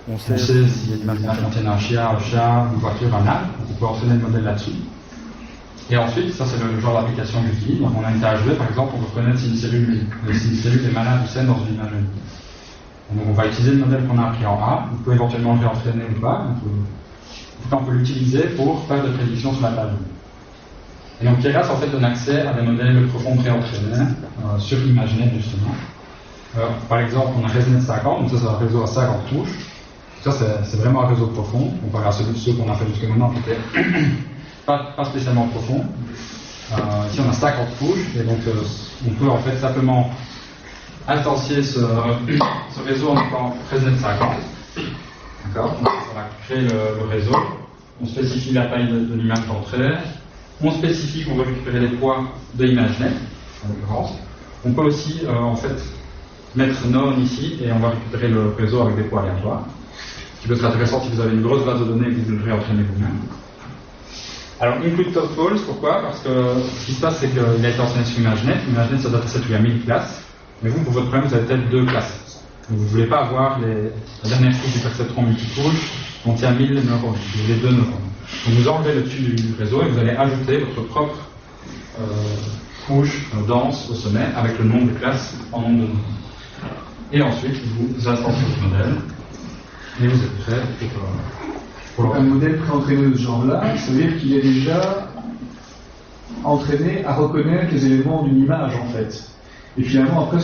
on sait si l'image contient un chien, un chat, une voiture, un arbre, on peut entraîner le modèle là-dessus. Et ensuite, ça c'est le genre d'application que j'utilise. Donc on a une tâche 2, par exemple, on veut reconnaître si une cellule est malade ou saine dans une image. Donc on va utiliser le modèle qu'on a appris en A, on peut éventuellement le réentraîner ou pas, on peut l'utiliser pour faire des prédictions sur la tâche 2. Et donc Keras en fait donne accès à des modèles profonds préentraînés sur ImageNet justement. Par exemple, on a ResNet 50, donc ça c'est un réseau à 50 couches. Ça c'est vraiment un réseau profond, comparé à ceux qu'on a fait jusqu'à maintenant qui étaient pas spécialement profond. Ici on a 50 couches, et donc on peut en fait simplement instancier ce réseau en étant ResNet 50. D'accord. Donc ça va créer le réseau. On spécifie la taille de l'image d'entrée. On spécifie qu'on veut récupérer les poids de ImageNet, en l'occurrence. On peut aussi en fait mettre known ici et on va récupérer le réseau avec des poids aléatoires. Ce qui peut être intéressant si vous avez une grosse base de données et que vous le réentraînez vous-même. Alors, include top false, pourquoi? Parce que ce qui se passe, c'est qu'il a été entraîné sur ImageNet. ImageNet, c'est un dataset où il y a 1000 classes. Mais vous, pour votre problème, vous avez peut-être 2 classes. Donc, vous ne voulez pas avoir la dernière couche du perceptron multicouche dont il y a 1000 neurones. Vous voulez 2 neurones. Donc, vous enlevez le dessus du réseau et vous allez ajouter votre propre couche dense au sommet avec le nombre de classes en nombre de neurones. Et ensuite, vous instanciez votre modèle et vous êtes prêt pour un modèle pré-entraîné de ce genre-là, ça veut dire qu'il est déjà entraîné à reconnaître les éléments d'une image en fait. Et finalement, après,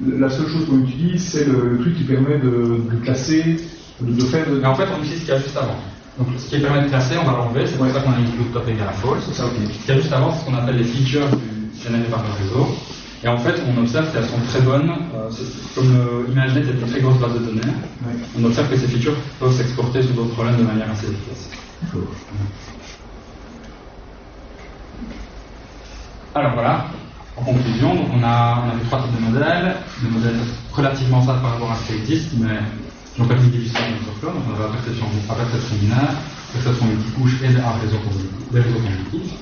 la seule chose qu'on utilise, c'est le truc qui permet de classer, de faire... Mais en fait, on utilise ce qu'il y a juste avant. Donc ce qui permet de classer, on va l'enlever, c'est pour ça qu'on a include top égal à false. C'est ça, ok. Ce qu'il y a juste avant, c'est ce qu'on appelle les features générées par le réseau. Et en fait, on observe qu'elles sont très bonnes. Comme ImageNet est une très grosse base de données, on observe que ces features peuvent s'exporter sur d'autres problèmes de manière assez efficace. Alors voilà, en conclusion, donc on a vu 3 types de modèles. Des modèles relativement simples par rapport à ce qui existe, mais qui ont permis d'éviter une workflow. Donc on a la perception binaire, perception multicouche et un réseau des réseaux cognitifs.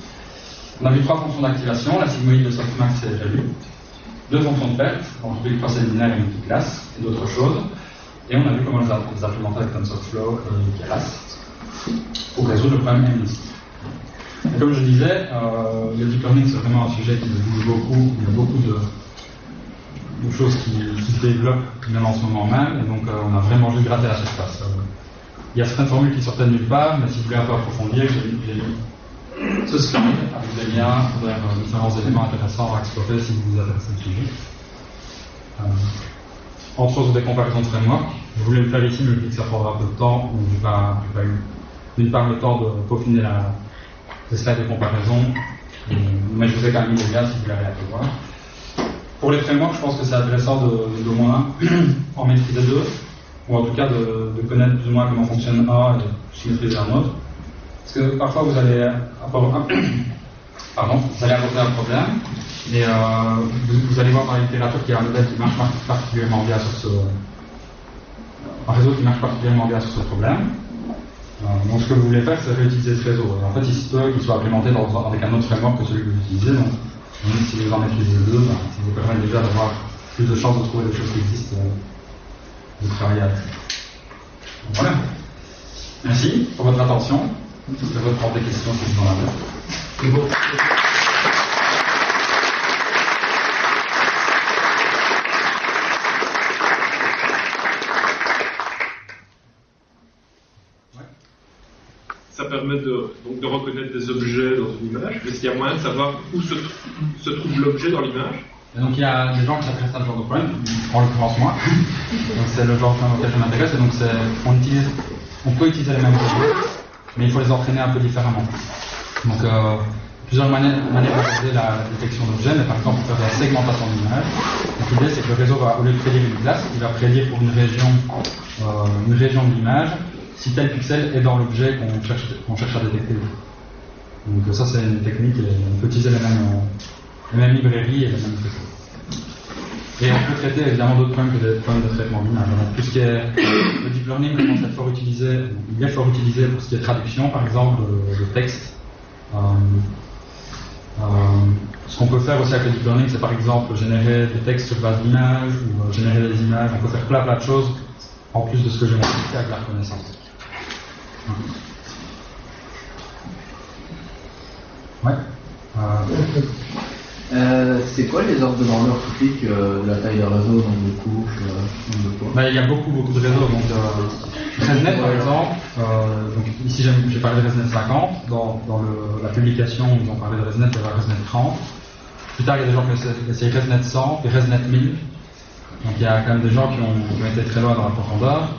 On a vu 3 fonctions d'activation, la sigmoïde, le softmax et le RLU. 2 fonctions de perte, entre les procédés binaires et multiclasses, et d'autres choses. Et on a vu comment les implémenter avec TensorFlow et Keras pour résoudre le problème MList. Et comme je disais, le deep learning c'est vraiment un sujet qui bouge beaucoup, il y a beaucoup de choses qui se développent même en ce moment même, et donc on a vraiment juste gratté la surface. Il y a certaines formules qui sortent de nulle part, mais si vous voulez un peu approfondir, j'ai lu ce slide avec des liens vers différents éléments intéressants à explorer si vous vous intéressez au sujet. Entre autres des comparaisons de framework. Je voulais le faire ici, mais je dis que ça prendra un peu de temps, donc j'ai pas eu d'une part le temps de peaufiner les slides de comparaison, mais je vous ai quand même mis les liens si vous voulez aller la voir. Pour les frameworks, je pense que c'est intéressant de moins en maîtriser 2, ou en tout cas de connaître plus ou moins comment fonctionne un et de maîtriser un autre. Parce que parfois vous allez aborder un problème et vous allez voir dans la littérature qu'il y a un modèle qui marche particulièrement bien sur un réseau qui marche particulièrement bien sur ce problème. Donc ce que vous voulez faire, c'est réutiliser ce réseau. En fait, il se peut qu'il soit implémenté avec un autre framework que celui que vous utilisez. Donc, même si vous en utilisez deux, ça vous permet déjà d'avoir plus de chances de trouver des choses qui existent, de travailler avec. Donc, voilà. Merci pour votre attention. Je vais reprendre des questions si vous en avez. Ça permet donc de reconnaître des objets dans une image. Est-ce qu'il y a moyen de savoir où se trouve l'objet dans l'image? Et donc il y a des gens qui s'intéressent à ce genre de problème, en l'occurrence moi. Donc c'est le genre de problème auquel je m'intéresse, et donc on peut utiliser les mêmes réseaux, mais il faut les entraîner un peu différemment. Donc plusieurs manières d'aborder la détection d'objets, mais par exemple pour faire de la segmentation d'image. Donc l'idée c'est que le réseau va, au lieu de prédire une classe, il va prédire pour une région de l'image si tel pixel est dans l'objet qu'on cherche à détecter. Donc ça c'est une technique, on peut utiliser les mêmes librairies et les mêmes réseaux. Et on peut traiter évidemment d'autres problèmes que des problèmes de traitement d'image. Tout ce qui est le deep learning commence à être fort utilisé, il est fort utilisé pour ce qui est traduction par exemple de texte. Ce qu'on peut faire aussi avec le deep learning, c'est par exemple générer des textes sur base d'images ou générer des images. On peut faire plein de choses en plus de ce que je viens d'expliquer avec la reconnaissance. Ouais. C'est quoi les ordres de grandeur typiques de la taille de réseau, nombre de couches, nombre de points? Il y a beaucoup de réseaux. Donc, ResNet par exemple, donc ici j'ai parlé de ResNet 50, dans la publication ils ont parlé de ResNet, il y avait ResNet 30. Plus tard il y a des gens qui ont essayé ResNet 100 et ResNet 1000. Donc il y a quand même des gens qui ont été très loin dans la profondeur.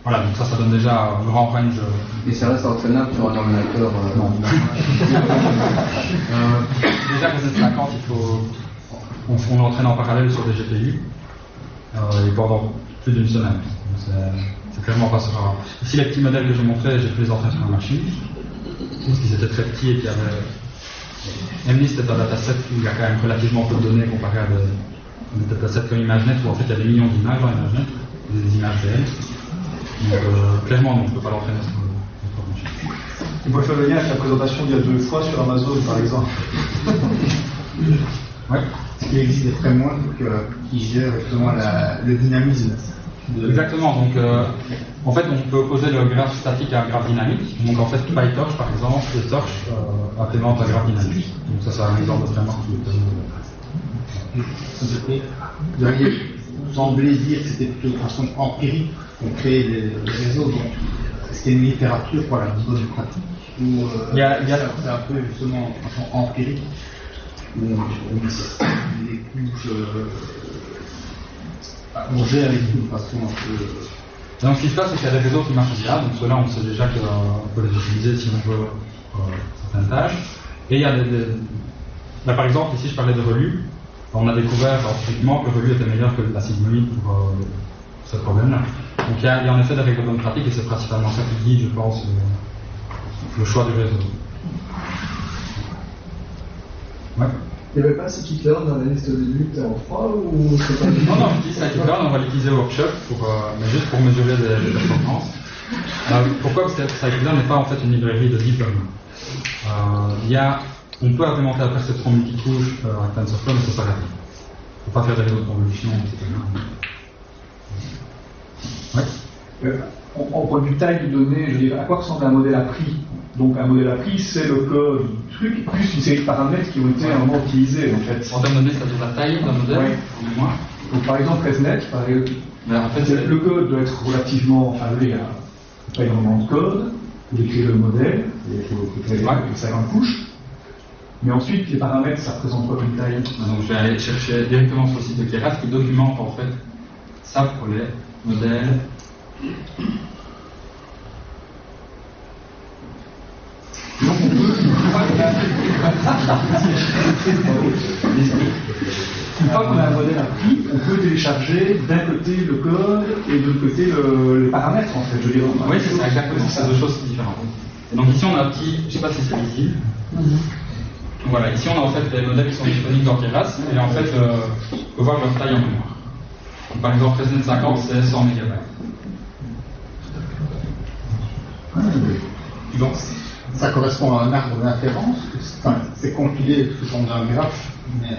Voilà, donc ça donne déjà un grand range. Et ça reste entraînable sur un ordinateur non. Déjà, ResNet 50, on l'entraîne en parallèle sur des GPU et pendant plus d'une semaine. C'est clairement pas ça. Ici, les petits modèles que j'ai montrés, j'ai pu les entraîner sur la machine. Parce qu'ils étaient très petits et qu'il y avait. MNIST est un dataset où il y a quand même relativement peu de données comparé à des datasets comme ImageNet où en fait il y a des millions d'images dans ImageNet, des images réelles. Donc clairement non, on ne peut pas l'entraîner sur notre machine. On peut faire le lien avec la présentation d'il y a 2 fois sur Amazon par exemple. Ouais. Est-ce qu'il existe des frameworks qui gèrent justement le dynamisme Exactement, donc en fait on peut opposer le graphe statique à un graphe dynamique. Donc en fait PyTorch par exemple, et Torch implémente un graphe dynamique. Donc ça c'est un exemple de framework qui est Vous semblez dire que c'était plutôt de façon empirique qu'on crée des réseaux. Donc est-ce qu'il y a une littérature pour la bonne pratique ou c'est un peu justement de façon empirique où on les couches on gère les couches de façon un peu. Donc ce qui se passe c'est qu'il y a des réseaux qui marchent bien, donc ceux-là on sait déjà qu'on peut les utiliser si on veut certaines tâches. Et il y a là par exemple ici je parlais de Relu. On a découvert typiquement que Relu était meilleur que la sigmoïde pour ce problème-là. Donc il y a en effet des règles de bonne pratique et c'est principalement ça qui guide, je pense, le choix du réseau. Ouais. Il n'y avait pas scikit-learn dans la liste au début, c'était en 3 ou c'est pas Non, je dis scikit-learn, on va l'utiliser au workshop, mais juste pour mesurer des performances. Pourquoi? Parce que scikit-learn n'est pas en fait une librairie de deep learning. On peut implémenter la perception multicouche avec TensorFlow, mais c'est pas grave. Il ne faut pas faire des réseaux de convolution, etc. Ouais. En point de vue taille de données, je veux dire, à quoi ressemble un modèle appris? Donc un modèle appris, c'est le code du truc, plus une série de paramètres qui ont été à un moment utilisés en fait. En termes de données, c'est-à-dire la taille d'un modèle, oui. Donc par exemple ResNet, en fait, le code doit être relativement, enfin il y a pas énormément de code, pour écrire le modèle, il faut créer 50 couches. Mais ensuite, les paramètres, ça représente quoi comme taille? Donc je vais aller chercher directement sur le site de Keras qui documente en fait ça pour les modèles. Donc on peut. Une fois qu'on a un modèle appris, on peut télécharger d'un côté le code et de l'autre côté les paramètres en fait. Je veux dire, oui, c'est ça, exactement, c'est deux choses différentes. Et donc ici on a un petit, je ne sais pas si c'est visible. Donc voilà, ici on a en fait des modèles qui sont disponibles dans Keras et en fait on peut voir leur taille en mémoire. Donc, par exemple ResNet 50 c'est 100 MB. Donc, ça correspond à un arbre d'inférence. Enfin, c'est compilé sous forme d'un graphe, mais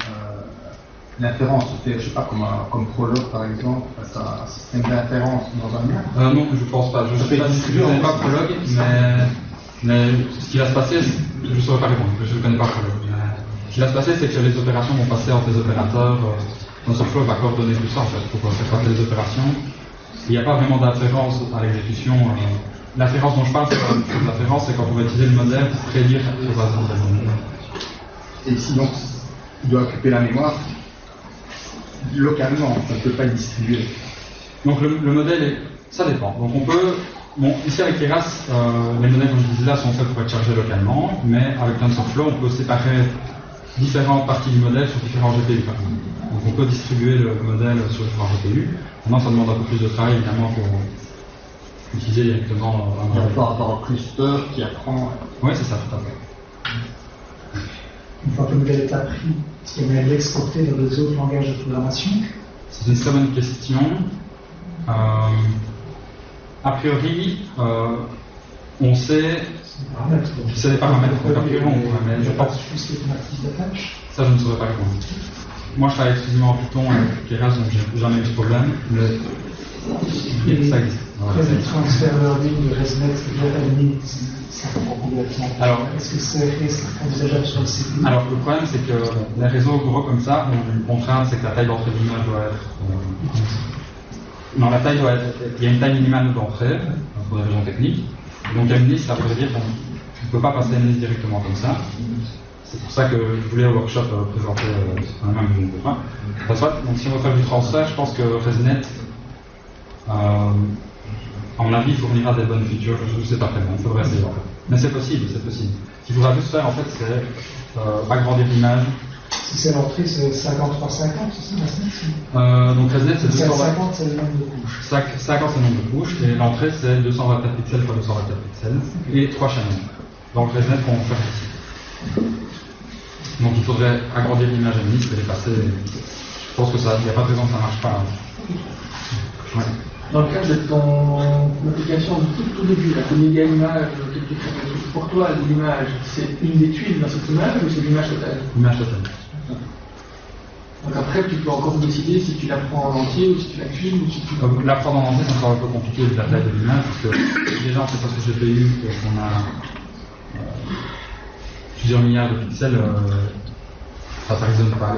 l'inférence se fait, je sais pas, comme Prolog par exemple, face à un système d'inférence dans un arbre. Non, je pense pas. Je ne connais pas Prolog, mais ce qui va se passer, je ne saurais pas répondre, je ne connais pas Prolog. Ce qui va se passer, c'est que les opérations vont passer entre les opérateurs. TensorFlow va coordonner tout ça en fait pour faire passer les opérations. Il n'y a pas vraiment d'inférence à l'exécution. L'inférence dont je parle, c'est la même chose. L'inférence, c'est quand on va utiliser le modèle pour prédire sur base de modèle. Et ici, donc, il doit occuper la mémoire localement, on ne peut pas le distribuer. Donc le modèle, ça dépend. Donc on peut, ici avec Keras, les modèles comme je disais là sont faits pour être chargés localement, mais avec TensorFlow, on peut séparer différentes parties du modèle sur différents GPU. Donc on peut distribuer le modèle sur différents GPU. Maintenant, ça demande un peu plus de travail évidemment pour utiliser directement un modèle. Par rapport au cluster qui apprend. Oui, c'est ça, tout à fait. Une fois que le modèle est appris, est-ce qu'il y a moyen de l'exporter dans les autres langages de programmation? C'est une très bonne question. A priori, on sait. C'est des paramètres. Donc a priori, on pourrait mettre. Je pense juste les thématiques d'attache. Ça, je ne saurais pas répondre. Moi, je travaille exclusivement en Python et Keras, donc j'ai jamais eu ce problème. Mais ça existe. Le transfert learning de ResNet vers Linux, ça comprend complètement. Alors, est-ce que c'est envisageable sur le CPU? Alors, le problème, c'est que les réseaux gros comme ça ont une contrainte, c'est que la taille d'entrée de l'image doit être. Non, la taille doit être. Il y a une taille minimale d'entrée, pour des raisons techniques. Donc, il y a une liste, ça veut dire qu'on ne peut pas passer une liste directement comme ça. C'est pour ça que je voulais au workshop présenter même je ne peux pas. Donc, si on veut faire du transfert, je pense que ResNet, à mon avis, fournira des bonnes features. Je ne sais pas très bien, il faudrait essayer en fait. Mais c'est possible, c'est possible. Ce qu'il faudra juste faire en fait, c'est agrandir l'image. Si c'est l'entrée, c'est 53-50, c'est ça ResNet? Donc ResNet, c'est 50, c'est le nombre de couches. 50, c'est le nombre de couches, et l'entrée, c'est 224 pixels x 224 pixels, et 3 channels. Donc ResNet qu'on fait ici. Donc il faudrait agrandir l'image à limite et les passer. Je pense que ça, il n'y a pas de raison que ça ne marche pas. Ouais. Dans le cadre de ton application du tout début, la méga image, pour toi, l'image, c'est une des tuiles dans cette image ou c'est l'image totale? L'image totale. Donc après, tu peux encore décider si tu la prends en entier ou si tu la tuiles ou si tu... La prendre en entier, c'est encore un peu compliqué vu la taille de l'image, parce que déjà on sait pas ce que GPU, qu'on a plusieurs milliards de pixels, ça ne résonne pas.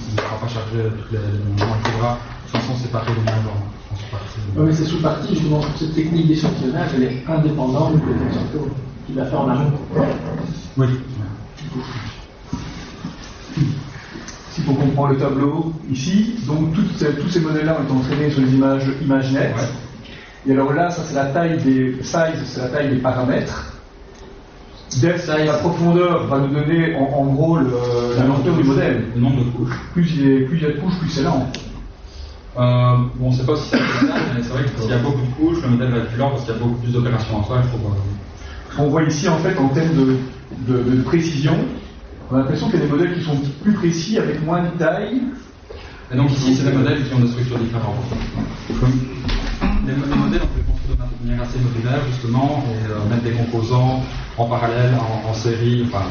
Il ne pourra pas charger toutes les moments. Il faudra de toute façon séparer l'image en sous-parties. Oui, mais c'est sous-partie, justement, cette technique d'échantillonnage, elle est indépendante de TensorFlow, qui va faire en amont. Oui. Si on comprend le tableau ici, donc tous ces modèles-là ont été entraînés sur les images ImageNet. Ouais. Et alors là, ça c'est la taille des size, c'est la taille des paramètres. Depth, la profondeur va nous donner en gros la lenteur du modèle. Le nombre de couches. Plus il y a de couches, plus c'est lent. Bon, on ne sait pas si c'est ça, mais c'est vrai que s'il y a beaucoup de couches, le modèle va être plus lent parce qu'il y a beaucoup plus d'opérations à faire. On voit ici en fait en termes de précision, on a l'impression qu'il y a des modèles qui sont plus précis avec moins de taille. Et donc ici, c'est des modèles qui ont des structures différentes. Les modèles, on peut les construire de manière assez modulaire justement et mettre des composants en parallèle, en série. Enfin,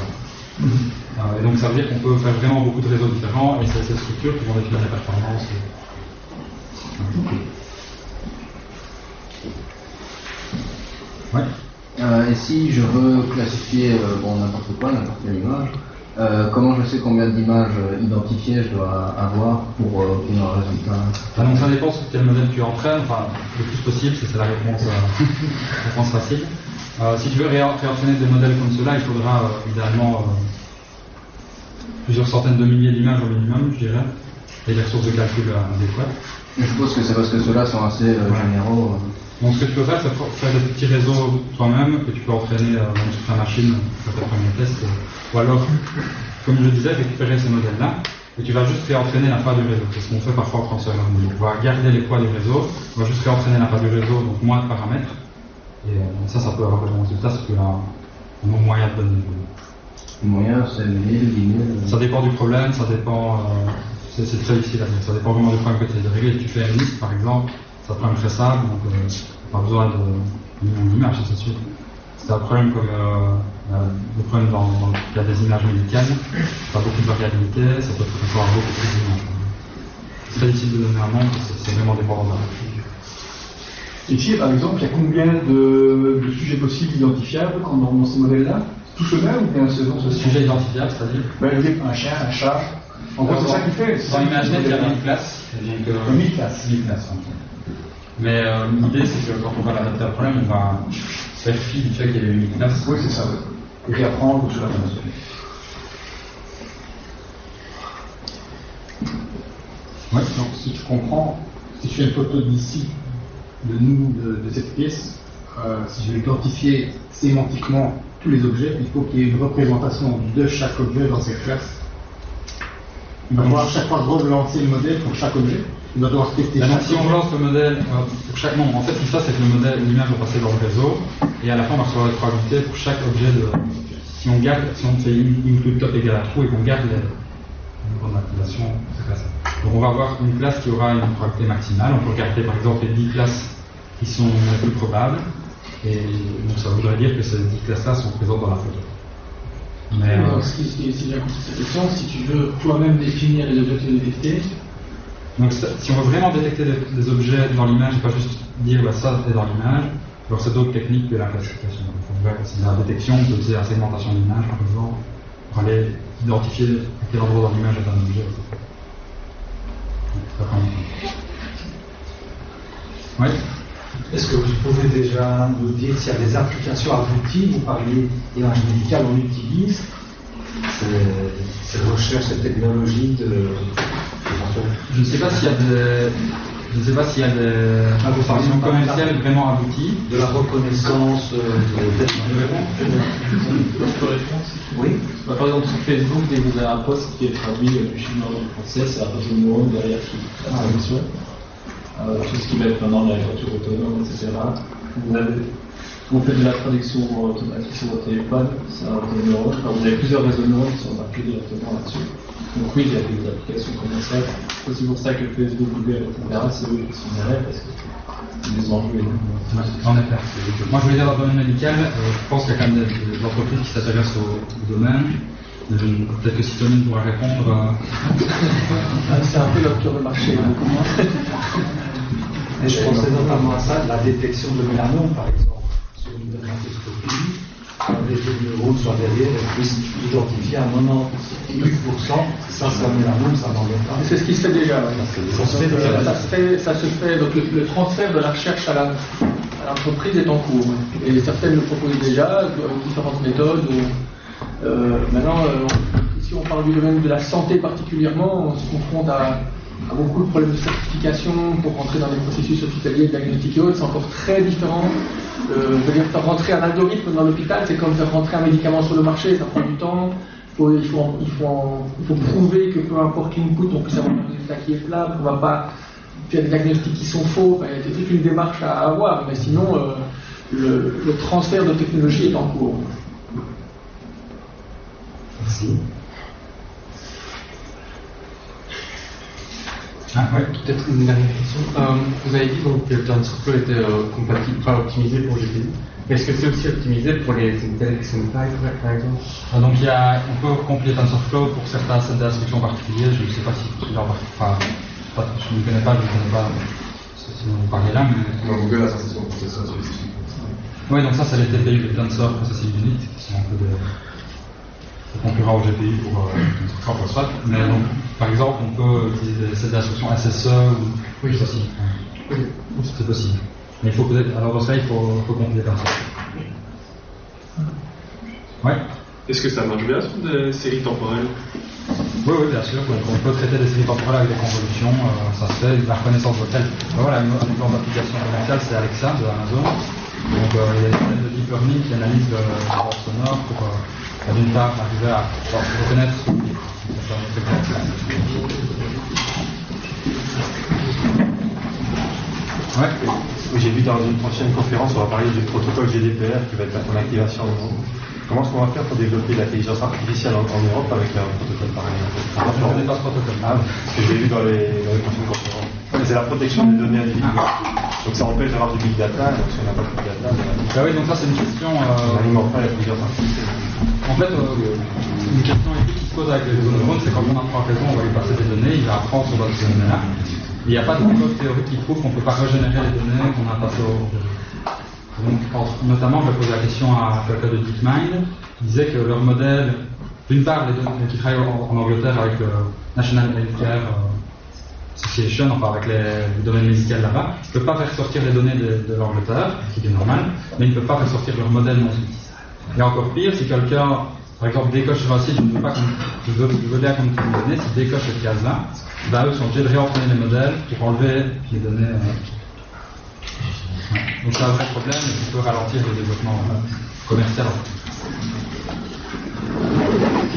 et donc ça veut dire qu'on peut faire vraiment beaucoup de réseaux différents et c'est ces structures qui vont définir les performances. Ouais. Et si je veux classifier n'importe quoi, n'importe quelle image, comment je sais combien d'images identifiées je dois avoir pour obtenir un résultat? Donc ça dépend sur quel modèle tu entraînes, enfin le plus possible, c'est la réponse facile. Si tu veux réentraîner des modèles comme ceux-là, il faudra idéalement plusieurs centaines de milliers d'images au minimum, je dirais, et des ressources de calcul adéquates. Je suppose que c'est parce que ceux-là sont assez généraux. Donc ce que tu peux faire, c'est faire des petits réseaux toi-même que tu peux entraîner sur ta machine pour tes premiers tests. Ou alors, comme je le disais, récupérer ces modèles-là et tu vas juste réentraîner la part du réseau. C'est ce qu'on fait parfois en transfert. On va garder les poids du réseau, on va juste réentraîner la part du réseau, donc moins de paramètres. Et ça peut avoir de bons résultats, parce que là, on a un moyen de donner. Le moyen, c'est 1000, 10 000. Ça dépend du problème, ça dépend. C'est très difficile à dire. Ça dépend vraiment du problème que tu as réglé. Si tu fais une liste, par exemple, ça te prend une très simple, donc pas besoin de millions d'images, c'est sûr. C'est un problème comme le problème dans le cas des images médicales, pas beaucoup de variabilité, ça peut avoir beaucoup plus d'images. C'est très difficile de donner un nombre, c'est vraiment dépendant de la réflexion. Ici, par exemple, il y a combien de sujets possibles identifiables dans ces modèles-là? Tout cela ou bien ce sujet identifiable, c'est-à-dire un chien, un chat. En gros, c'est ça qu'il fait. Dans l'image nette, il y a 1000 classes. 1000 classes. 1000 classes. Mais l'idée, c'est que quand on va l'adapter à un problème, on va se faire fi du fait qu'il y a eu 1000 classes. Oui, c'est ça. Et réapprendre sur la base. Ouais, donc si tu comprends, si tu fais une photo d'ici, de cette pièce, si je veux identifier sémantiquement tous les objets, il faut qu'il y ait une représentation de chaque objet dans cette classe. Il va falloir à chaque fois relancer le modèle pour chaque objet. Il va devoir tester chaque si on lance le modèle pour chaque nombre, en fait, tout ça, c'est que le modèle, l'image va passer dans le réseau, et à la fin, on va recevoir les probabilités pour chaque objet de. Si on fait include top égale à true et qu'on garde les activations, c'est classe. Donc on va avoir une classe qui aura une probabilité maximale. On peut regarder par exemple les 10 classes qui sont les plus probables. Et donc ça voudrait dire que ces 10 classes-là sont présentes dans la photo. Mais, si j'ai compris cette question, si tu veux toi-même définir les objets que tu veux détecter. Donc si on veut vraiment détecter des objets dans l'image et pas juste dire bah, ça est dans l'image, alors c'est d'autres techniques que la classification. C'est la détection, on peut utiliser la segmentation d'image par exemple, pour aller identifier à quel endroit dans l'image est un objet. Oui. Est-ce que vous pouvez déjà nous dire s'il y a des applications abouties? Vous parliez d'image médicale, on utilise ces recherches, ces technologies de. Je ne sais pas s'il y a des applications commerciales vraiment abouties. De la reconnaissance Oui. Bah, par exemple sur Facebook, dès que vous avez un post qui est traduit du chinois au français, c'est un réseau de neurones derrière qui fait la traduction. Tout ce qui va être maintenant dans les voitures autonomes, etc. Vous faites de la traduction automatique sur votre téléphone, c'est un réseau de neurones. Alors, vous avez plusieurs réseaux de neurones qui sont embarqués directement là-dessus. Donc oui, il y a des applications comme ça. C'est aussi pour ça que Facebook, Google, etc., c'est eux qui sont derrière parce qu'ils les ont joués. En effet. Moi je voulais dire dans le domaine médical, je pense qu'il y a quand même des entreprises qui s'intéressent au domaine. Peut-être que Sitonine pourra répondre. C'est un peu leur cœur de marché. Et je pensais notamment à ça, la détection de mélanome par exemple, sur une dermatoscopie, les neurones soient derrière et puissent identifier à 98%, ça c'est un mélanome, ça n'en vient pas. C'est ce qui se fait déjà. Ça se fait, donc le transfert de la recherche à l'entreprise est en cours. Et certaines le proposent déjà, avec différentes méthodes. Maintenant, ici on parle du domaine de la santé particulièrement, on se confronte à beaucoup de problèmes de certification pour rentrer dans les processus hospitaliers, diagnostiques et autres, c'est encore très différent. Faire rentrer un algorithme dans l'hôpital, c'est comme faire rentrer un médicament sur le marché, ça prend du temps. Il faut prouver que peu importe l'input, on puisse avoir un résultat qui est fiable, qu'on ne va pas faire des diagnostics qui sont faux. Enfin, il y a toute une démarche à avoir, mais sinon, le transfert de technologie est en cours. Merci. Ouais. Peut-être une dernière question. Vous avez dit donc, que le TensorFlow était compatible, enfin optimisé pour GPU. Est-ce que c'est aussi optimisé pour les Intel XMPy par exemple? Donc on peut compiler TensorFlow pour certains sets d'instructions particuliers. Je ne sais pas si je ne connais pas si vous parlez là, mais. Google a sorti son processeur spécifique. Oui, donc ça c'est les TPU, les Tensor Processing Unit, qui sont un peu des concurrents au GPU pour TensorFlow pour SWAT. Mais donc, par exemple, on peut utiliser des sets d'instructions SSE ou. Oui, c'est possible. Oui, c'est possible. Mais il faut peut-être. Alors dans ce cas, il faut compiler comme ça. Ouais. Est-ce que ça marche bien sur des séries temporelles? Oui, bien sûr. On peut traiter des séries temporelles avec des convolutions, ça se fait, la reconnaissance vocale. Voilà, un exemple d'application commerciale, c'est Alexa de Amazon. Donc il y a des systèmes de deep learning qui analysent le rapport sonore pour d'une part arriver à reconnaître ce qu'on dit. Ouais. Oui, j'ai vu dans une prochaine conférence, on va parler du protocole GDPR qui va être en activation en Europe. Comment est-ce qu'on va faire pour développer l'intelligence artificielle en Europe avec un protocole pareil? Je ne connais pas ce protocole. Parce que j'ai vu dans les prochaines conférences. C'est la protection des données individuelles. Donc ça empêche d'avoir du big data, donc si on n'a pas de big data, oui, donc ça c'est une question. On n'alimente pas l'intelligence artificielle. En fait, une question qui se pose avec les réseaux neurones, c'est quand on apprend un réseau, on va lui passer des données, il va apprendre sur base de ces données-là. Il n'y a pas de preuve théorique qui prouve qu'on ne peut pas régénérer les données qu'on a passées au réseau. Donc, notamment, je vais poser la question à quelqu'un de DeepMind, qui disait que leur modèle, d'une part, qui travaille en Angleterre avec le National Healthcare Association, enfin avec les domaines médicaux là-bas, ne peut pas faire sortir les données de l'Angleterre, ce qui est normal, mais ils ne peuvent pas faire sortir leur modèle non utilisables. Et encore pire, si quelqu'un, par exemple, décoche sur un site, je veux bien comme tu me données, si décoche cette case-là, ben, eux sont obligés de réentraîner les modèles pour enlever les données. Donc c'est un vrai problème et qui peut ralentir le développement commercial. Ok.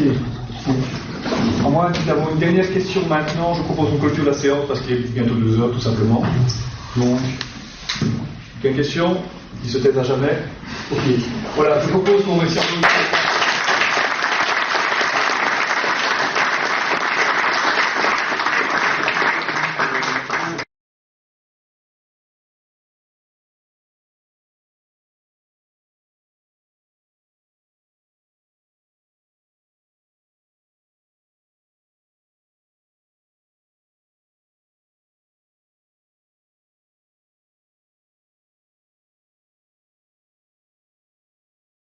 À moins d'avoir une dernière question maintenant, je propose qu'on clôture la séance parce qu'il est bientôt 2 heures tout simplement. Donc, une question qui se taise à jamais. Ok. Voilà, je propose qu'on réussisse.